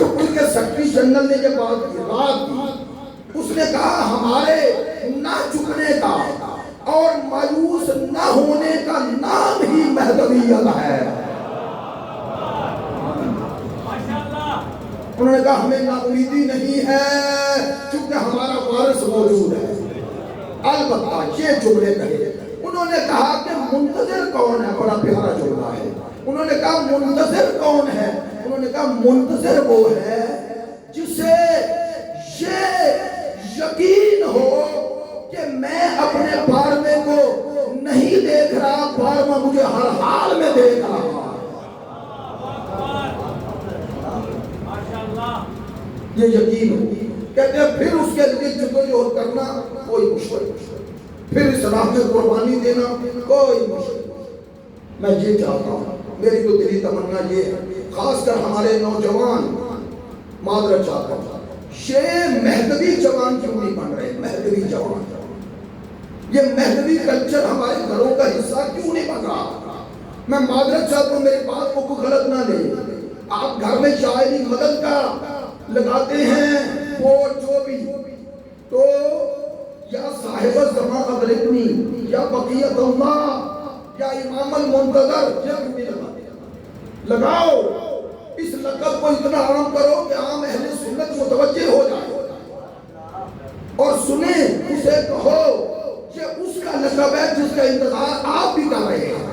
ان کے سیکرٹری جنرل نے یہ بات کی، رات کی، اس نے کہا ہمارے نہ جھکنے کا اور مایوس نہ ہونے کا نام ہی مہدویت ہے۔ انہوں نے کہا ہمیں نا امیدی نہیں ہے کیونکہ ہمارا وارث موجود ہے۔ البتہ یہ جملے کہے، انہوں نے کہا کہ منتظر کون ہے، بڑا پیارا جملہ ہے، انہوں نے کہا منتظر کون ہے، انہوں نے کہا منتظر وہ ہے جسے یہ یقین ہو کہ میں اپنے بارمے کو نہیں دیکھ رہا، بارمہ مجھے ہر حال میں دیکھ رہا۔ یہ یقین ہو، کہتے ہیں پھر اس کے لیے جدوجہد کرنا کوئی مشکل، پھر اسلام میں قربانی دینا کوئی مشکل۔ میں یہ چاہتا ہوں، میری تو دلی تمنا یہ ہے، خاص کر ہمارے نوجوان معذرت چاہتا ہوں، یہ مہدوی جوان کیوں نہیں بن رہے؟ مہدوی جوان، یہ مہدوی کلچر ہمارے گھروں کا حصہ کیوں نہیں بن رہا؟ میں معذرت چاہتا ہوں، میری بات کو کوئی غلط نہ لے. آپ گھر میں شاعری مدد کا لگاتے ہیں وہ جو بھی، تو یا صاحب الزمان ادرکنی یا بقیت اللہ یا امام المنتظر یہ لگاؤ. اس لقب کو اتنا عام کرو کہ عام اہل سنت متوجہ ہو جائے اور سنیں، اسے کہو یہ اس کا لقب ہے جس کا انتظار آپ بھی کر رہے ہیں.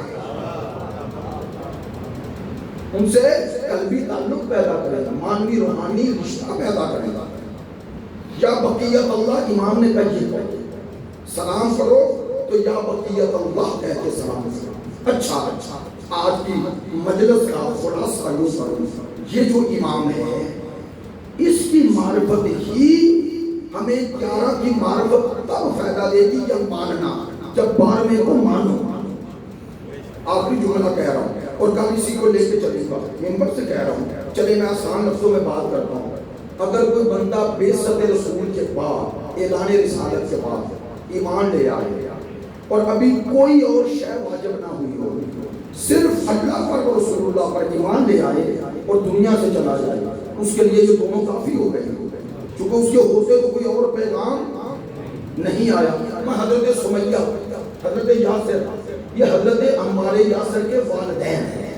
ان سے قلبی تعلق پیدا کرے گا، مانوی روحانی رشتہ پیدا کرے گا. یا بقیت اللہ، امام نے کہا یہ کہو، سلام کرو تو یا بقیت اللہ کہہ کے سلام کرو. اچھا آج کی مجلس کا خلاصہ یوں کرو، یہ جو امام ہے اس کی معرفت ہی ہمیں 11 کی معرفت تب فائدہ دے گی جب ماننا، جب 12ویں کو مانو. آخری جملہ کہہ رہا ہوں اور کل اسی کو لے کے چلیں گا، ممبر سے کہہ رہا ہوں. چلے میں آسان لفظوں میں بات کرتا ہوں. اگر کوئی بندہ بعثت رسول کے بعد، اعلان رسالت کے بعد ایمان لے آئے اور ابھی کوئی اور شے واجب نہ ہوئی ہو، صرف اللہ پر اور رسول اللہ پر ایمان لے آئے اور دنیا سے چلا جائے، اس کے لیے یہ دونوں کافی ہو گئے، چونکہ اس کے ہوتے تو کوئی اور پیغام نہیں آیا. میں حضرت سمیہ، حضرت یاسر، یہ حضرت عمار یاسر کے والدین ہیں.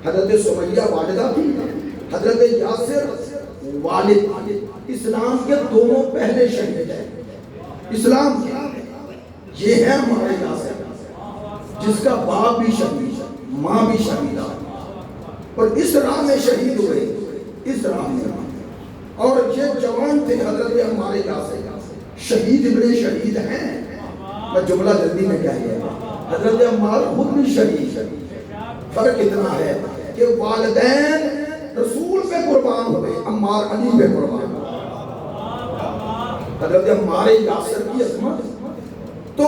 حضرت سمیہ والدہ تھی، حضرت یاسر والد. اسلام کے دونوں پہلے شہید ہیں. اسلام یہ ہے ہمارے یاسر جس کا باپ بھی شہید ہے، ماں بھی شہید ہے، اور اس راہ میں شہید ہوئے، اس راہ میں. اور یہ جوان تھے حضرت ہمارے یاسر، شہید ابن شہید ہیں. میں جملہ جلدی میں کہہ گیا. حضرت عمار خود بھی شہید. فرق اتنا ہے کہ والدین رسول پہ قربان ہوئے، عمار علی پہ قربان ہوئے. حضرت عمار یاسر کی عظمت. تو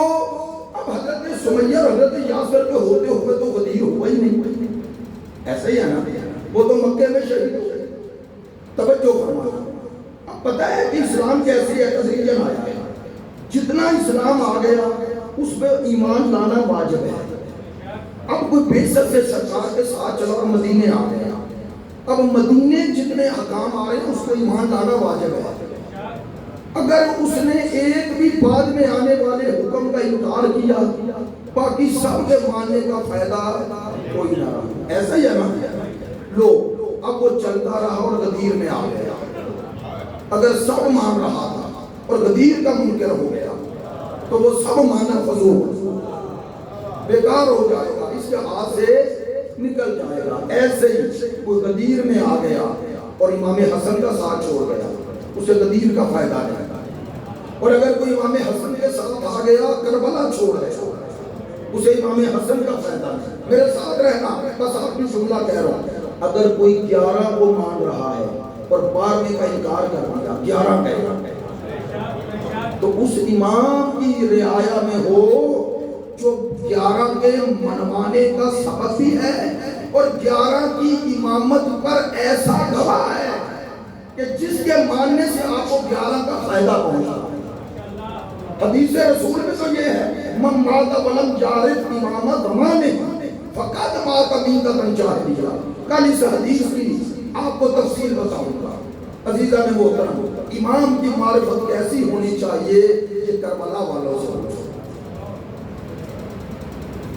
اب حضرت سمیہ اور حضرت یاسر کے ہوتے ہوئے تو غدیر ہوا ہی نہیں. ایسا ہی ہے نا، وہ تو مکے میں شہید ہو گئے. توجہ فرمانا. اب پتہ ہے کہ اسلام کیسی ہے، تدریجاً آیا ہے. جتنا اسلام آ گیا اس پہ ایمان لانا واجب ہے. اب کوئی بعثت سے سرکار کے ساتھ چلا اور مدینے آ گیا، اب مدینے جتنے حکام آ رہے ہیں اس کو ایمان لانا واجب ہے. اگر اس نے ایک بھی بعد میں آنے والے حکم کا انکار کیا، باقی سب کے ماننے کا فائدہ کوئی نہ رہا. ایسا ہی ہے نا. لو اب وہ چلتا رہا اور غدیر میں آ گیا. اگر سب مان رہا تھا اور غدیر کا منکر ہو گیا تو وہ سب ماننا فضول بیکار ہو جائے گا، اس کے ہاتھ سے نکل جائے گا. ایسے ہی کوئی غدیر میں آ گیا اور امام حسن کا ساتھ چھوڑ گیا، اسے غدیر کا فائدہ نہیں. اور اگر کوئی امام حسن کے ساتھ آ گیا کربلا چھوڑ گیا، اسے امام حسن کا فائدہ نہیں. میرے ساتھ رہنا، بس آپ کی جملہ کہہ رہا ہوں. اگر کوئی 11 کو مان رہا ہے اور 12ویں کا انکار کر دیا، 11 کہے گا، تو اس امام کی رعایا میں ہو جو 11 کے منوانے کا سبب بھی ہے اور 11 کی امامت پر ایسا گواہ ہے کہ جس کے ماننے سے آپ کو 11 کا فائدہ پہنچا. حدیث رسول میں تو یہ ہے، من مات ولم یعرف امام زمانے فقد مات میتۃ جاہلیہ. کل اس حدیث کی آپ کو تفصیل بتاؤں گا. عزیزان محترم، امام کی معرفت کیسی ہونی چاہیے یہ کربلا والوں سے پوچھو.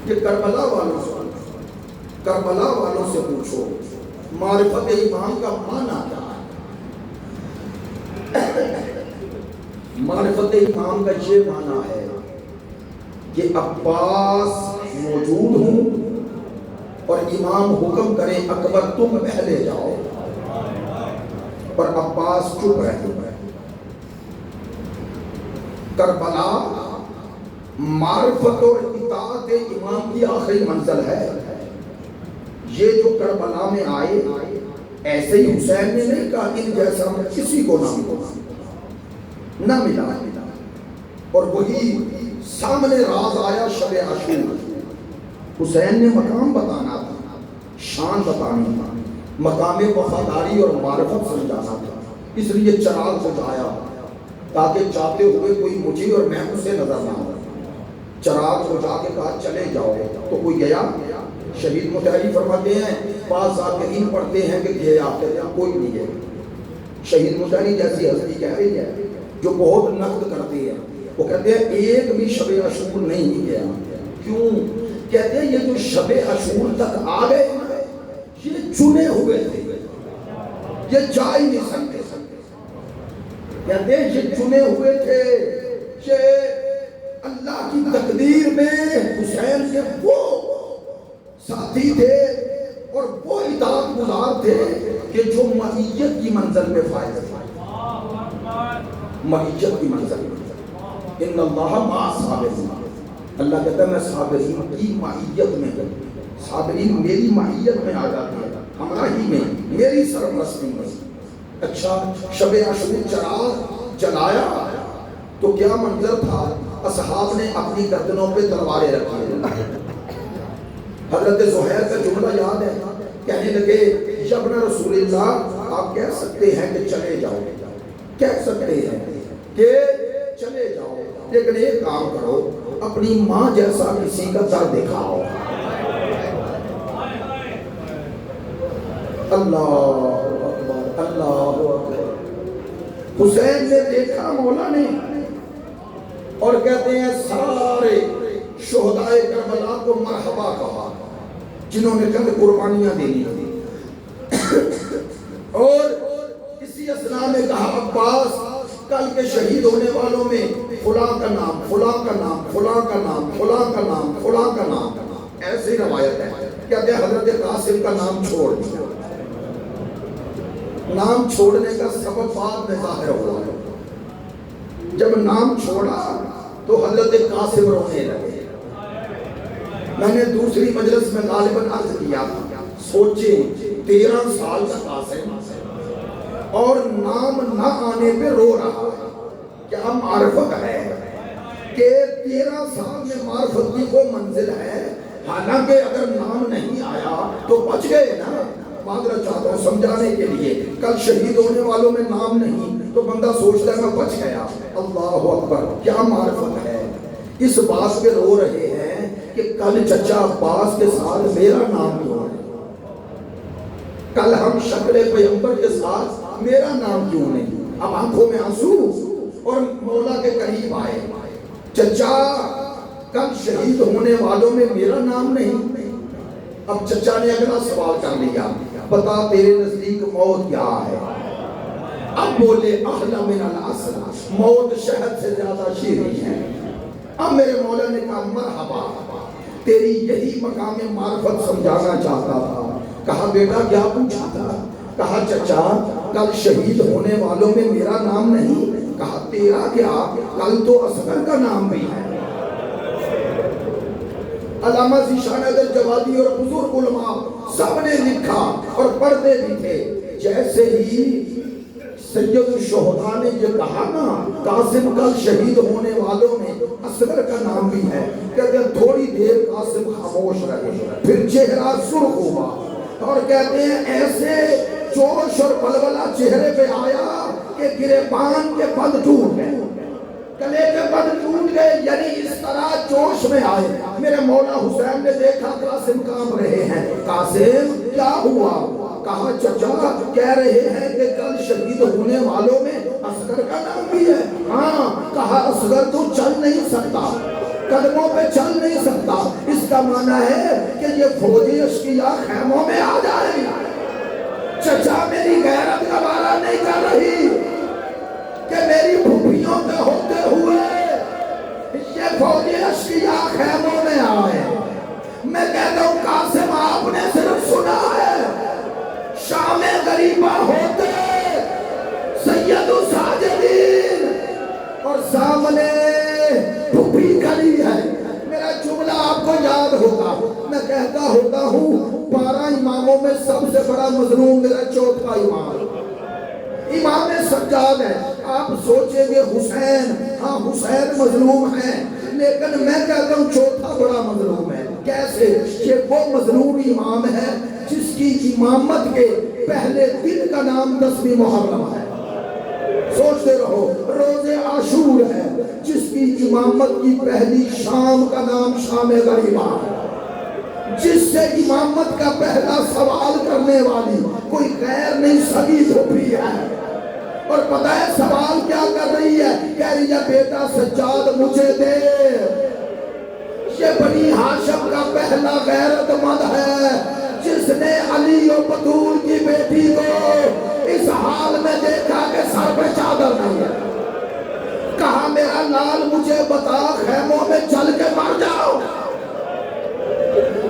یہ کربلا والوں سے پوچھو، کربلا والوں سے پوچھو معرفت امام کا معنی کیا ہے. معرفت امام کا یہ معنی ہے کہ عباس موجود ہوں اور امام حکم کرے اکبر تم پہلے جاؤ اور عباس چپ رہے. کربلا معرفت اور اطاعت امام کی آخری منزل ہے. یہ جو کربلا میں آئے ایسے ہی حسین نے نہیں کہا ان جیسا میں کسی کو نہ ملا اور وہی سامنے راز آیا شب عاشور. حسین نے مقام بتانا تھا، شان بتانی تھا، مقام وفاداری اور معرفت سمجھانا تھا. اس لیے چراغ سجایا تاکہ چاہتے ہوئے کوئی مجھے اور میں اسے نظر نہ آئے. چراغ کو جا کے کہا چلے جاؤ تو کوئی گیا؟ شہید متحری فرماتے ہیں بعض ذاکرین پڑھتے ہیں کہ گیا، کہتے ہیں کوئی نہیں گیا۔ شہید متحری جیسی ہستی کہہ رہی ہے جو بہت نقد کرتے ہیں، وہ کہتے ہیں ایک بھی شب عاشور نہیں گیا۔ کیوں؟ کہتے ہیں یہ جو شب عاشور تک آ گئے یہ چنے ہوئے تھے، یہ جا ہی نہیں سکتے۔ کہتے ہیں یہ چنے ہوئے تھے، یہ اللہ کی تقدیر میں حسین کے وہ ساتھی تھے اور وہ اطاعت گزار تھے کہ جو معیت کی منزل میں فائز تھے، معیت کی منزل میں۔ ان اللہ مع الصابرین، اللہ کہتا ہے میں صابرین کی معیت میں ہوں۔ صابرین میری معیت میں آ جاتے ہیں، ہمراہی میں، میری سرپرستی میں۔ اچھا شب عاشور چراغ جلایا تو کیا منظر تھا؟ اصحاب نے اپنی گردنوں پہ تلواریں رکھی۔ حضرت زہیر کا جملہ یاد ہے، کہنے لگے ابن رسول اللہ آپ کہہ سکتے ہیں کہ چلے جاؤ، کہہ سکتے ہیں کہ چلے جاؤ، لیکن ایک کام کرو اپنی ماں جیسا کسی کا در دکھاؤ۔ اللہ اکبر، اللہ اکبر۔ حسین نے دیکھا مولا نے، اور کہتے ہیں سارے شہدائے کربلا کو مرحبا کہا جنہوں نے کل قربانیاں دینی تھی، اور اسی اثناء میں کہا عباس کل کے شہید ہونے والوں میں فلاں کا نام، فلاں کا نام، فلاں کا نام، فلاں کا نام، فلاں کا نام، ایسی روایت ہے۔ کہتے ہیں حضرت قاسم کا نام چھوڑ دیا۔ نام چھوڑنے کا سبب بعد میں ظاہر ہوا، جب نام چھوڑا تو حضرت قاسم رونے لگے۔ میں نے دوسری مجلس میں غالباً عرض کیا تھا، سوچیں 13 سال کا قاسم اور نام نہ آنے پہ رو رہا ہے، کیا معرفت ہے کہ 13 سال میں معرفت کی وہ منزل ہے؟ حالانکہ اگر نام نہیں آیا تو بچ گئے نا۔ معذرت چاہتا ہوں سمجھانے کے لیے، کل شہید ہونے والوں میں نام نہیں تو بندہ سوچتا ہے میں بچ گیا۔ اللہ اکبر، کیا معرفت ہے؟ اس بات پہ رو رہے ہیں کہ کل چچا عباس کے ساتھ میرا نام کیوں ہے، کل ہم شکل پیغمبر کے ساتھ میرا نام کیوں نہیں؟ اب آنکھوں میں آنسو اور مولا کے قریب آئے، چچا کل شہید ہونے والوں میں میرا نام نہیں۔ اب چچا نے اگلا سوال کر لیا، بتا تیرے نزدیک موت کیا ہے؟ اب بولے احلی من العسل، موت شہد سے زیادہ شیریں ہے۔ اب میرے مولا نے کہا مرحبا، تیری یہی مقام معرفت سمجھانا چاہتا تھا۔ کہا بیٹا کیا پوچھا تھا؟ کہا چچا کل شہید ہونے والوں میں میرا نام نہیں۔ کہا تیرا کیا، کل تو اصغر کا نام بھی ہے۔ علامہ ذیشان حیدر جوادی اور بزرگ علماء سب نے لکھا اور پڑھتے بھی تھے، جیسے ہی سید الشہداء نے یہ کہا نا قاسم کل شہید ہونے والوں میں اصغر کا نام بھی ہے، کہتے ہیں تھوڑی دیر قاسم خاموش رہے، پھر چہرہ سرخ ہوا اور کہتے ہیں ایسے جوش اور بلبلہ چہرے پہ آیا کہ گریبان کے بند ٹوٹ گئے، گلے کے بند ٹوٹ گئے، یعنی اس طرح جوش میں آئے۔ میرے مولا حسین نے دیکھا قاسم کانپ رہے ہیں۔ قاسم کیا ہوا؟ کہا چچا کہہ رہے ہیں کہ کل شہید ہونے والوں میں اصغر کا نام بھی ہے۔ ہاں، کہا اصغر تو چل نہیں سکتا، قدموں پہ چل نہیں سکتا، اس کا معنی ہے کہ یہ فوجی اشقیاء خیموں میں آ جائے۔ چچا میری غیرت گوارا نہیں کر رہی کہ میری بھوپیوں پہ ہوتے ہوئے یہ فوجی اشقیاء خیموں میں آئے۔ میں کہتا ہوں قاسم آپ نے صرف سنا ہے، شام غریبہ ہوتے سید الساجدین اور سامنے بھوپی کھڑی ہے۔ میرا جملہ آپ کو یاد ہوگا، میں کہتا ہوتا ہوں 12 اماموں میں سب سے بڑا مظلوم میرا چوتھا امام سجاد ہے۔ آپ سوچیں گے حسین، ہاں حسین مظلوم ہے، لیکن میں کہتا ہوں چوتھا بڑا مظلوم ہے۔ کیسے؟ یہ وہ مظلوم امام ہے جس کی امامت کے پہلے دن کا نام 10ویں محرم ہے۔ سوچ سوچتے رہو روز عاشور ہے جس کی امامت کی پہلی شام کا نام شام غریبہ ہے، جس سے امامت کا پہلا سوال کرنے والی کوئی غیر نہیں سگی پھوپھی ہے، اور پتہ ہے سوال کیا کر رہی ہے؟ کہہ رہی ہے بیٹا سجاد مجھے دے۔ یہ بنی ہاشم کا پہلا غیرت مند ہے جس نے علی و بطول کی بیٹی کو اس حال میں دیکھا کہ سر پہ چادر نہیں ہے، کہا میرا لال مجھے بتا خیموں میں چل کے مر جاؤ۔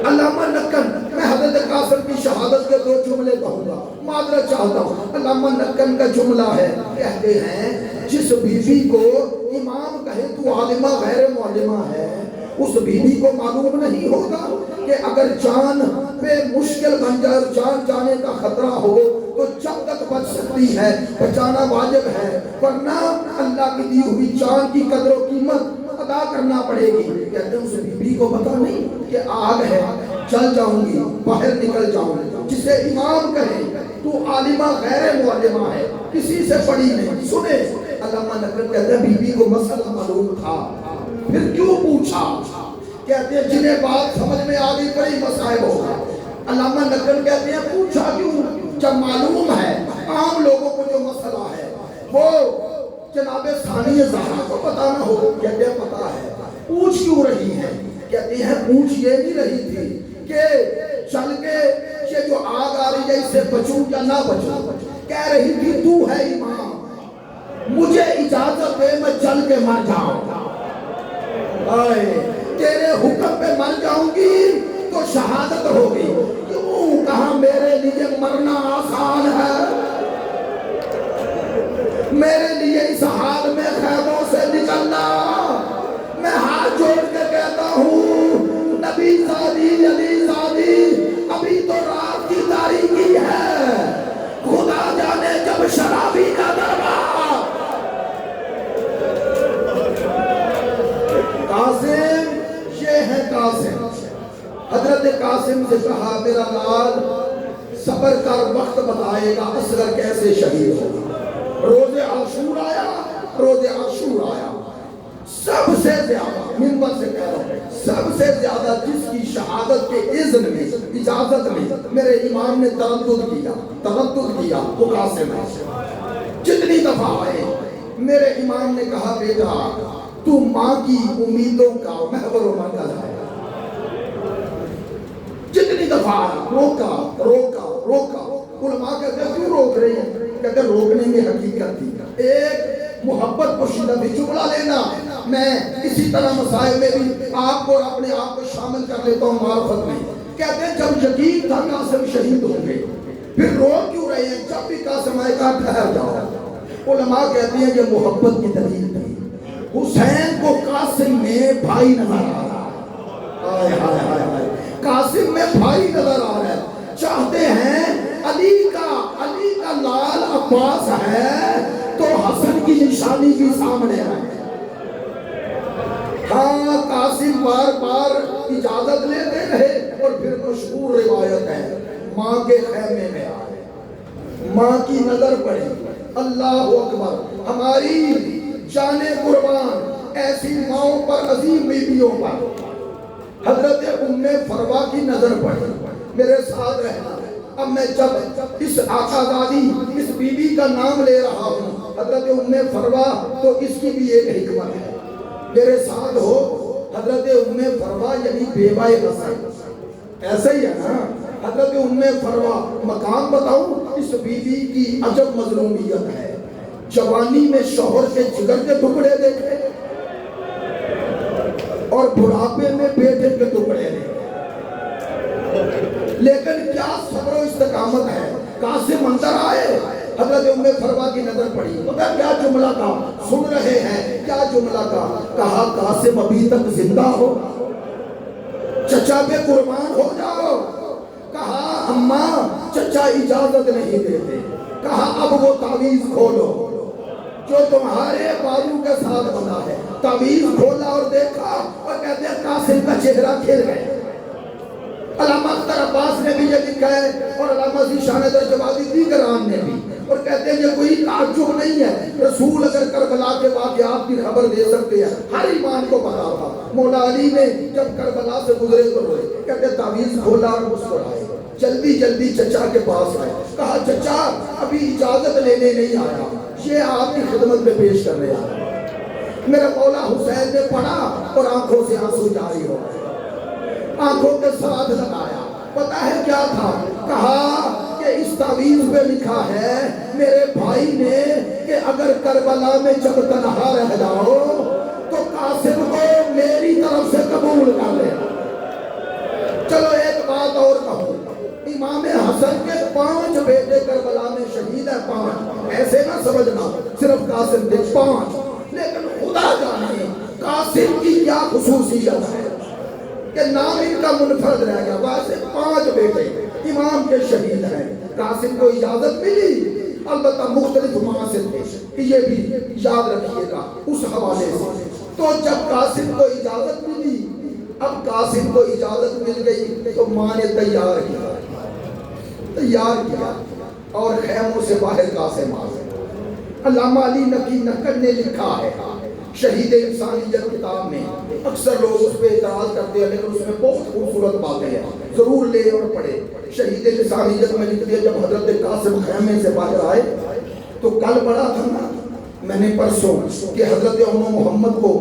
علامہ نکن، میں حضرت قاسم کی شہادت کے 2 جملے کہوں گا، معذرت چاہتا ہوں۔ علامہ نکن کا جملہ ہے، کہتے ہیں جس بیوی کو امام کہے تو عالمہ غیر معلمہ ہے، اس بیوی کو معلوم نہیں ہوگا کہ اگر جان پہ مشکل بن جائے اور جان جانے کا خطرہ ہو تو جب تک بچ سکتی ہے بچانا واجب ہے، ورنہ اللہ کی دی ہوئی جان کی قدر و قیمت ادا کرنا پڑے گی۔ کہتے ہیں اس بیوی کو پتہ نہیں کہ آگ ہے، چل جاؤں گی، باہر نکل جاؤں گی۔ جسے امام کہے تو عالمہ غیر معلمہ ہے، کسی سے پڑھی نہیں۔ سنے علامہ نقل کہتے ہیں بیوی کو مسئلہ معلوم تھا، پھر کیوں پوچھا؟ کہتے ہیں جنہیں بات سمجھ میں آ گئی بڑی مسائل ہوگا۔ علامہ نقل کہتے ہیں پوچھا کیوں؟ جب معلوم ہے عام لوگوں کو جو مسئلہ ہے وہ جناب ثانی زہرا کو پتہ نہ ہو، کہتے ہیں پتہ ہے، پوچھ کیوں رہی ہے؟ کہتے ہیں پوچھ یہ نہیں رہی تھی کہ چل کے یہ جو آگ آ رہی ہے اس سے بچوں یا نہ بچوں، کہہ رہی تھی تو ہے امام، مجھے اجازت دے میں چل کے مر جاؤں، تیرے حکم پہ مر جاؤں گی تو شہادت ہوگی، کیوں کہا میرے لیے مرنا آسان ہے، میرے لیے اس حال میں خیموں سے نکلنا، میں ہاتھ جوڑ کے کہتا ہوں نبی زادی علی زادی ابھی تو رات کی تاریکی ہے، خدا جانے جب شرابی کا دربار۔ قاسم، یہ ہے قاسم۔ حضرت قاسم سے کہا میرا لال صبر کر، وقت بتائے گا اصغر کیسے شہید ہوگا۔ روز عاشور آیا، روز عاشور آیا، سب سے زیادہ منبر سے کہہ رہا ہوں سب سے زیادہ جس کی شہادت کے اذن میں اجازت میں میرے امام نے تردد کیا وہ قاسم ہے۔ جتنی دفعہ آئے میرے امام نے کہا بیٹا تو ماں کی امیدوں کا محور و مرکز ہے، جتنی دفعہ روکا روکا روکا۔ علماء کہتے ہیں کیوں روک رہی ہیں؟ کہتے ہیں روکنے میں حقیقت تھی، ایک محبت پوشیدہ بھی جملہ لینا۔ میں اسی طرح مسائل میں بھی آپ کو اور اپنے آپ کو شامل کر لیتا ہوں معرفت میں۔ کہتے ہیں جب یقین تھا قاسم شہید ہوں گے پھر رو کیوں رہے ہیں؟ جب بھی قاسم آئے کہا ٹھہر جاؤ۔ علماء کہتے ہیں یہ محبت کی دلیل تھی۔ حسین کو قاسم میں بھائی نظر آ رہا ہے، قاسم میں بھائی نظر آ رہا ہے، چاہتے ہیں علی کا لال عباس ہے تو حسن کی نشانی بھی سامنے آئے۔ ہاں قاسم بار بار اجازت لیتے رہے اور پھر مشہور روایت ہے ماں کے خیمے میں آئے، ماں کی نظر پڑی، اللہ اکبر، ہماری جانے قربان ایسی ماؤں پر، عظیم بیویوں پر۔ حضرت ام فروا کی نظر پڑی، میرے ساتھ رہنا۔ اب میں جب اس آقا زادی اس بیوی کا نام لے رہا ہوں حضرت ام فروا تو اس کی بھی ایک حکمت ہے، میرے ساتھ ہو۔ حضرت ام فروا یعنی بیوہ حسن، ایسا ہی ہے نا؟ حضرت ام فروا، مقام بتاؤں اس بیوی کی عجب مظلومیت ہے، جوانی میں شوہر کے جگر کے ٹکڑے دیکھے اور بڑھاپے میں بیٹے کے ٹکڑے دیکھے، لیکن کیا صبر و استقامت ہے۔ قاسم اندر آئے، حضرت ام فروا کی نظر پڑی، پتہ کیا جملہ کہا؟ سن رہے ہیں کیا جملہ کہا؟ قاسم ابھی تک زندہ ہو، چچا پہ قربان ہو جاؤ۔ کہا اماں چچا اجازت نہیں دیتے، کہا اب وہ تعویذ کھولو جو تمہارے بازو کے ساتھ بنا ہے۔ تعویذ کھولا اور دیکھا اور کہتے ہیں قاسم کا چہرہ کھل گیا۔ علامہ اختر عباس نے بھی یہ لکھا ہے اور علامہ ذیشان درجوادی دیگران نے بھی، اور کہتے ہیں ہیں یہ کوئی تعجب نہیں ہے، رسول اگر کربلا کے واقعات کی خبر دے سکتے ہیں، ہر ایمان کو پتا تھا۔ مولا علی نے جب کربلا سے گزرے تو روئے، کہتے تعویذ کھولا اور مسکرائے، جلدی جلدی چچا کے پاس آئے، کہا چچا ابھی اجازت لینے نہیں آیا، یہ آپ کی خدمت میں پیش کرنے آیا۔ میرا مولا حسین نے پڑھا اور آنکھوں سے آنسو جاری ہو گئے، آنکھوں کے ساتھ لگایا۔ پتہ ہے کیا تھا؟ کہا کہ اس تعویذ پہ لکھا ہے میرے بھائی نے کہ اگر کربلا میں جب تنہا رہ جاؤ تو قاسم کو میری طرف سے قبول کر لینا۔ چلو ایک بات اور کہوں، امام حسن کے 5 بیٹے کربلا میں شہید ہیں، 5، ایسے نہ سمجھنا صرف قاسم تھے 5، لیکن خدا جانے قاسم کی کیا خصوصیت ہے کہ نام ان کا منفرد رہ گیا۔ ویسے 5 بیٹے امام کے شہید ہیں۔ قاسم کو اجازت ملی، البتہ مختلف مقاصد تھے کہ یہ بھی یاد رکھیے گا اس حوالے سے۔ تو جب قاسم کو اجازت ملی، اب قاسم کو اجازت مل گئی تو ماں نے تیار کیا اور خیموں سے باہر قاسم آ گئے۔ علامہ علی نقی نقل نے لکھا ہے شہید انسانیت کتاب میں، اکثر لوگ اس پہ اعتراض کرتے ہیں لیکن اس میں بہت خوبصورت باتیں ہیں، ضرور لے اور پڑھے۔ شہید انسانیت میں لکھ دیا جب حضرت قاسم خیمے سے باہر آئے تو کل پڑھا تھا نا میں نے پرسوں کہ حضرت ام محمد کو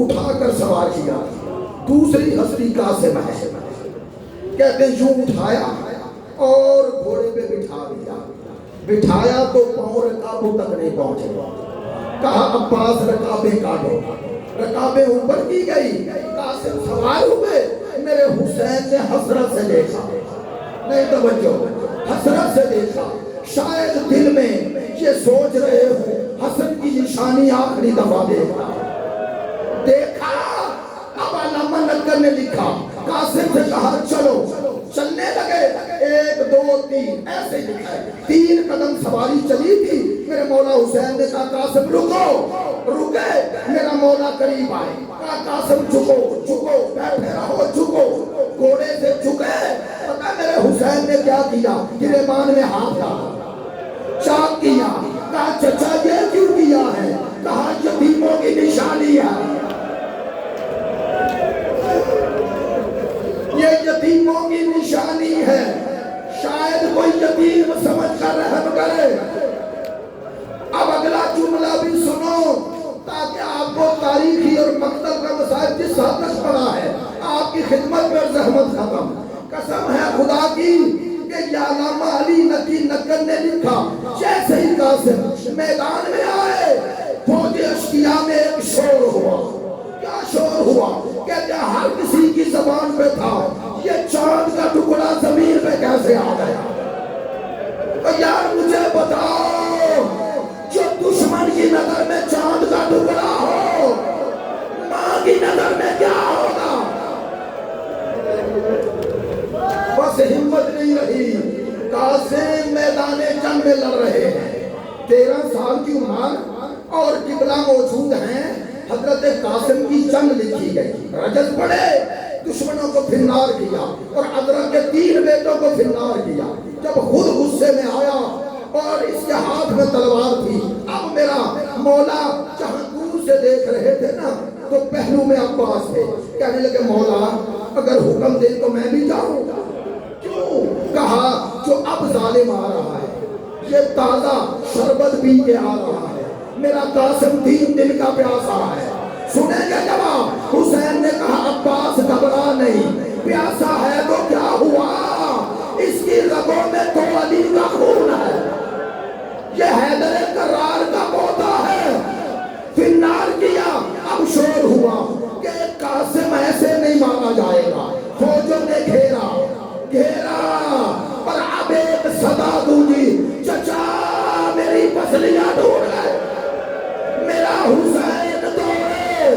اٹھا کر سوار کیا، دوسری ہستی قاسم ہے، کہتے ہیں یوں اٹھایا اور گھوڑے پہ بٹھایا تو پاؤں رکابوں تک نہیں پہنچے، کہا عباس رکابیں کاٹو، رکابیں اوپر کی گئی، قاسم سوار ہوئے، میرے حسین نے حسرت سے دیکھا، نہیں توجہ، حسرت سے دیکھا، شاید دل میں یہ سوچ رہے ہو حسن کی نشانی آخری دفعہ دیکھا۔ اب علامہ نقل نے لکھا قاسم سے کہا چلو، چلنے لگے، 1 2 3 ایسے لکھا ہے، 3 قدم سواری چلی تھی، میرے مولا حسین نے کہا قاسم رکے، میرا مولا قریب آئے، کہا قاسم جھکو، بیٹھے رہو، جھکو، گھوڑے سے جھکے۔ پتہ میرے حسین نے کیا کیا؟ گریبان میں ہاتھ ڈالا، چاک کیا، کہا چچا یہ کیوں کیا ہے؟ کہا یتیموں کی نشانی ہے، یہ یتیموں کی نشانی ہے، شاید کوئی یتیم سمجھ کر رحم کرے۔ اب اگلا جملہ بھی سنو تاکہ آپ کو تاریخی اور مقتل کا مسائل جس حد تک پڑا ہے آپ کی خدمت میں زحمت ختم۔ قسم ہے خدا کی کہ یہ علامہ علی نقی نقل نے لکھا جیسے ہی قاسم میدان میں آئے فوج اشقیاء میں ایک شور ہوا۔ کیا شور ہوا؟ کہتے ہیں ہر کسی کی زبان پہ تھا یہ چاند کا ٹکڑا زمین پہ کیسے آ گیا؟ یار مجھے بتاؤ جو دشمن کی نظر میں چاند کا ٹکڑا ہو ماں کی نظر میں کیا ہوگا؟ بس ہمت نہیں رہی، قاسم میدان جنگ میں لڑ رہے ہیں، 13 سال کی عمر اور قبلہ موجود ہیں، حضرت قاسم کی جنگ لکھی گئی، رجز پڑے، دشمنوں کو پھنار کیا اور حضرت کے 3 بیٹوں کو پھنار کیا۔ جب خود غصے میں آیا اور اس کے ہاتھ میں تلوار تھی، اب میرا مولا جہاں دور سے دیکھ رہے تھے نا تو پہلو میں عباس تھے، کہنے لگے مولا اگر حکم دے تو میں بھی جاؤں گا۔ کیوں؟ کہا جو اب ظالم آ رہا ہے یہ تازہ شربت پی کے آ رہا ہے، میرا قاسم 3 دن کا پیاسا ہے، سنیں گے جواب؟ حسین نے کہا عباس گھبرا نہیں، پیاسا ہے تو کیا ہوا، اس کی رگوں میں تو علی کا خون ہے، یہ حیدر کرار کا پوتا ہے۔ فنار کیا، اب شور ہوا کہ قاسم ایسے نہیں مارا جائے گا، فوجوں نے گھیرا پر اب ایک صدا دونی چچا میری پسلیاں ڈھونڈ گئے، میرا حسین دوڑے،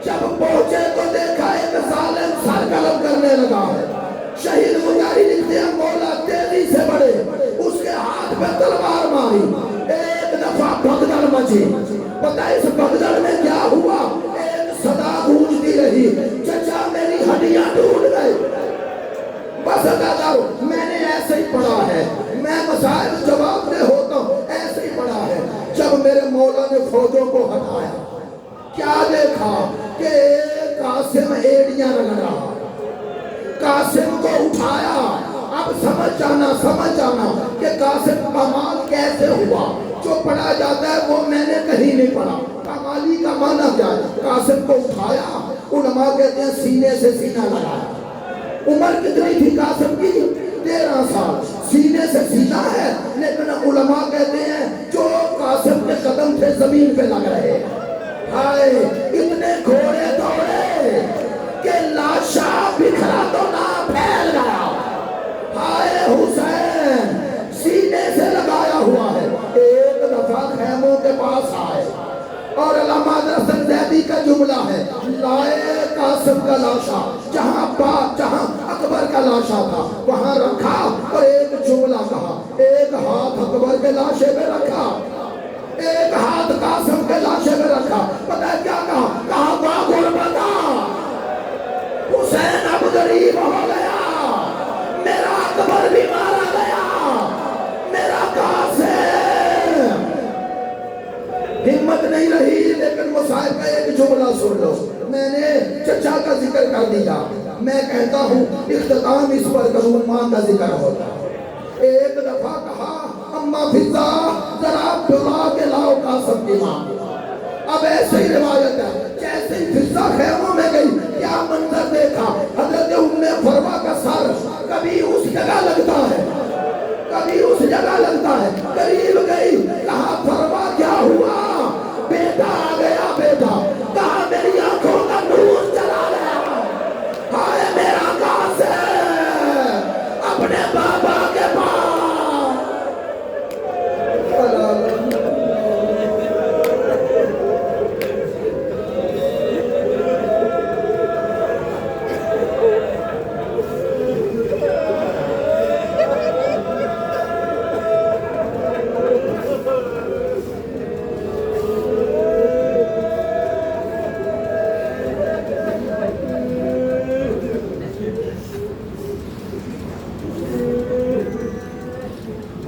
جب پہنچے تو دیکھا ایک ظالم سر قلم کرنے لگا ہے۔ شہید مجاری لکھتے ہیں مولا تیزی سے بڑھے، اس کے ہاتھ پہ تلوار ماری، ایک دفعہ بھگدڑ مچی، پتہ اس بھگدڑ میں کیا ہوا؟ ایک صدا گونجتی رہی چچا میری ہڈیاں ڈھونڈ گئے۔ بس ادا کرو، میں نے ایسے ہی پڑھا ہے، میں مسائل جواب دے ہوتا ہوں ایسے ہی پڑھا فوجوں کو ہٹایا، کیا دیکھا کہ قاسم ایڑیاں رگڑ رہا، قاسم کو اٹھایا۔ اب سمجھ جانا کہ قاسم کمال کیسے ہوا۔ جو پڑھا جاتا ہے وہ میں نے کہیں نہیں پڑھا۔ کمالی کا معنی کیا ہے؟ قاسم کو اٹھایا، علماء کہتے ہیں سینے سے سینہ لگایا۔ عمر کتنی تھی قاسم کی؟ 13 سال۔ سینے سے سینہ ہے، لیکن علماء کہتے ہیں جو قاسم کے قدم تھے زمین پہ لگ رہے۔ ہائے اتنے گھوڑے دوڑے کہ لاشا بکھرا تو نہ پھیل گیا۔ ہائے حسین سینے سے لگایا ہوا ہے۔ ایک دفعہ خیموں کے پاس آئے اور علامہ حسن زیدی کا جملہ ہے، لائے قاسم کا لاشا، جہاں اکبر کا لاشا تھا وہاں رکھا اور ایک جملہ کہا، ایک ہاتھ اکبر کے لاشے پہ رکھا، ایک ہاتھ قاسم کے لاشے پہ رکھا۔ پتہ ہے کیا کہا؟ کہا واہ غربتا، حسین اب غریب ہو گیا، میرا اکبر بھی مارا گیا، میرا قاسم۔ ہمت نہیں رہی، لیکن مصائب کا ایک جملہ سن لو۔ میں نے چچا کا ذکر کر دیا، میں کہتا ہوں اختتام اس پر کروں، ماں کا ذکر ہوتا۔ ایک دفعہ کہا اماں فضا ذرا بلا کے لاؤ قاسم کی ماں۔ اب ایسے ہی روایت ہے، جیسے ہی فضا خیموں میں گئی کیا منظر دیکھا، حضرت ام فروا کا سر کبھی اس جگہ لگتا ہے کبھی اس جگہ لگتا ہے، قریب گئی، کہا فروا کیا ہوا؟ بیٹا آ گیا بیٹا، کہا میری آنکھوں کا نور چلا گیا، ہائے میرا قاسم اپنے بابا کے پاس۔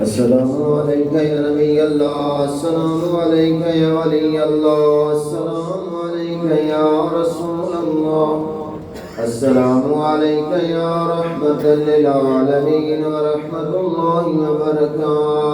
السلام علیکم یا نبی اللہ، السلام علیکم یا ولی اللہ، السلام علیکم یا رسول اللہ، السلام علیکم یا رحمت للعالمین ورحمت اللہ وبرکاتہ۔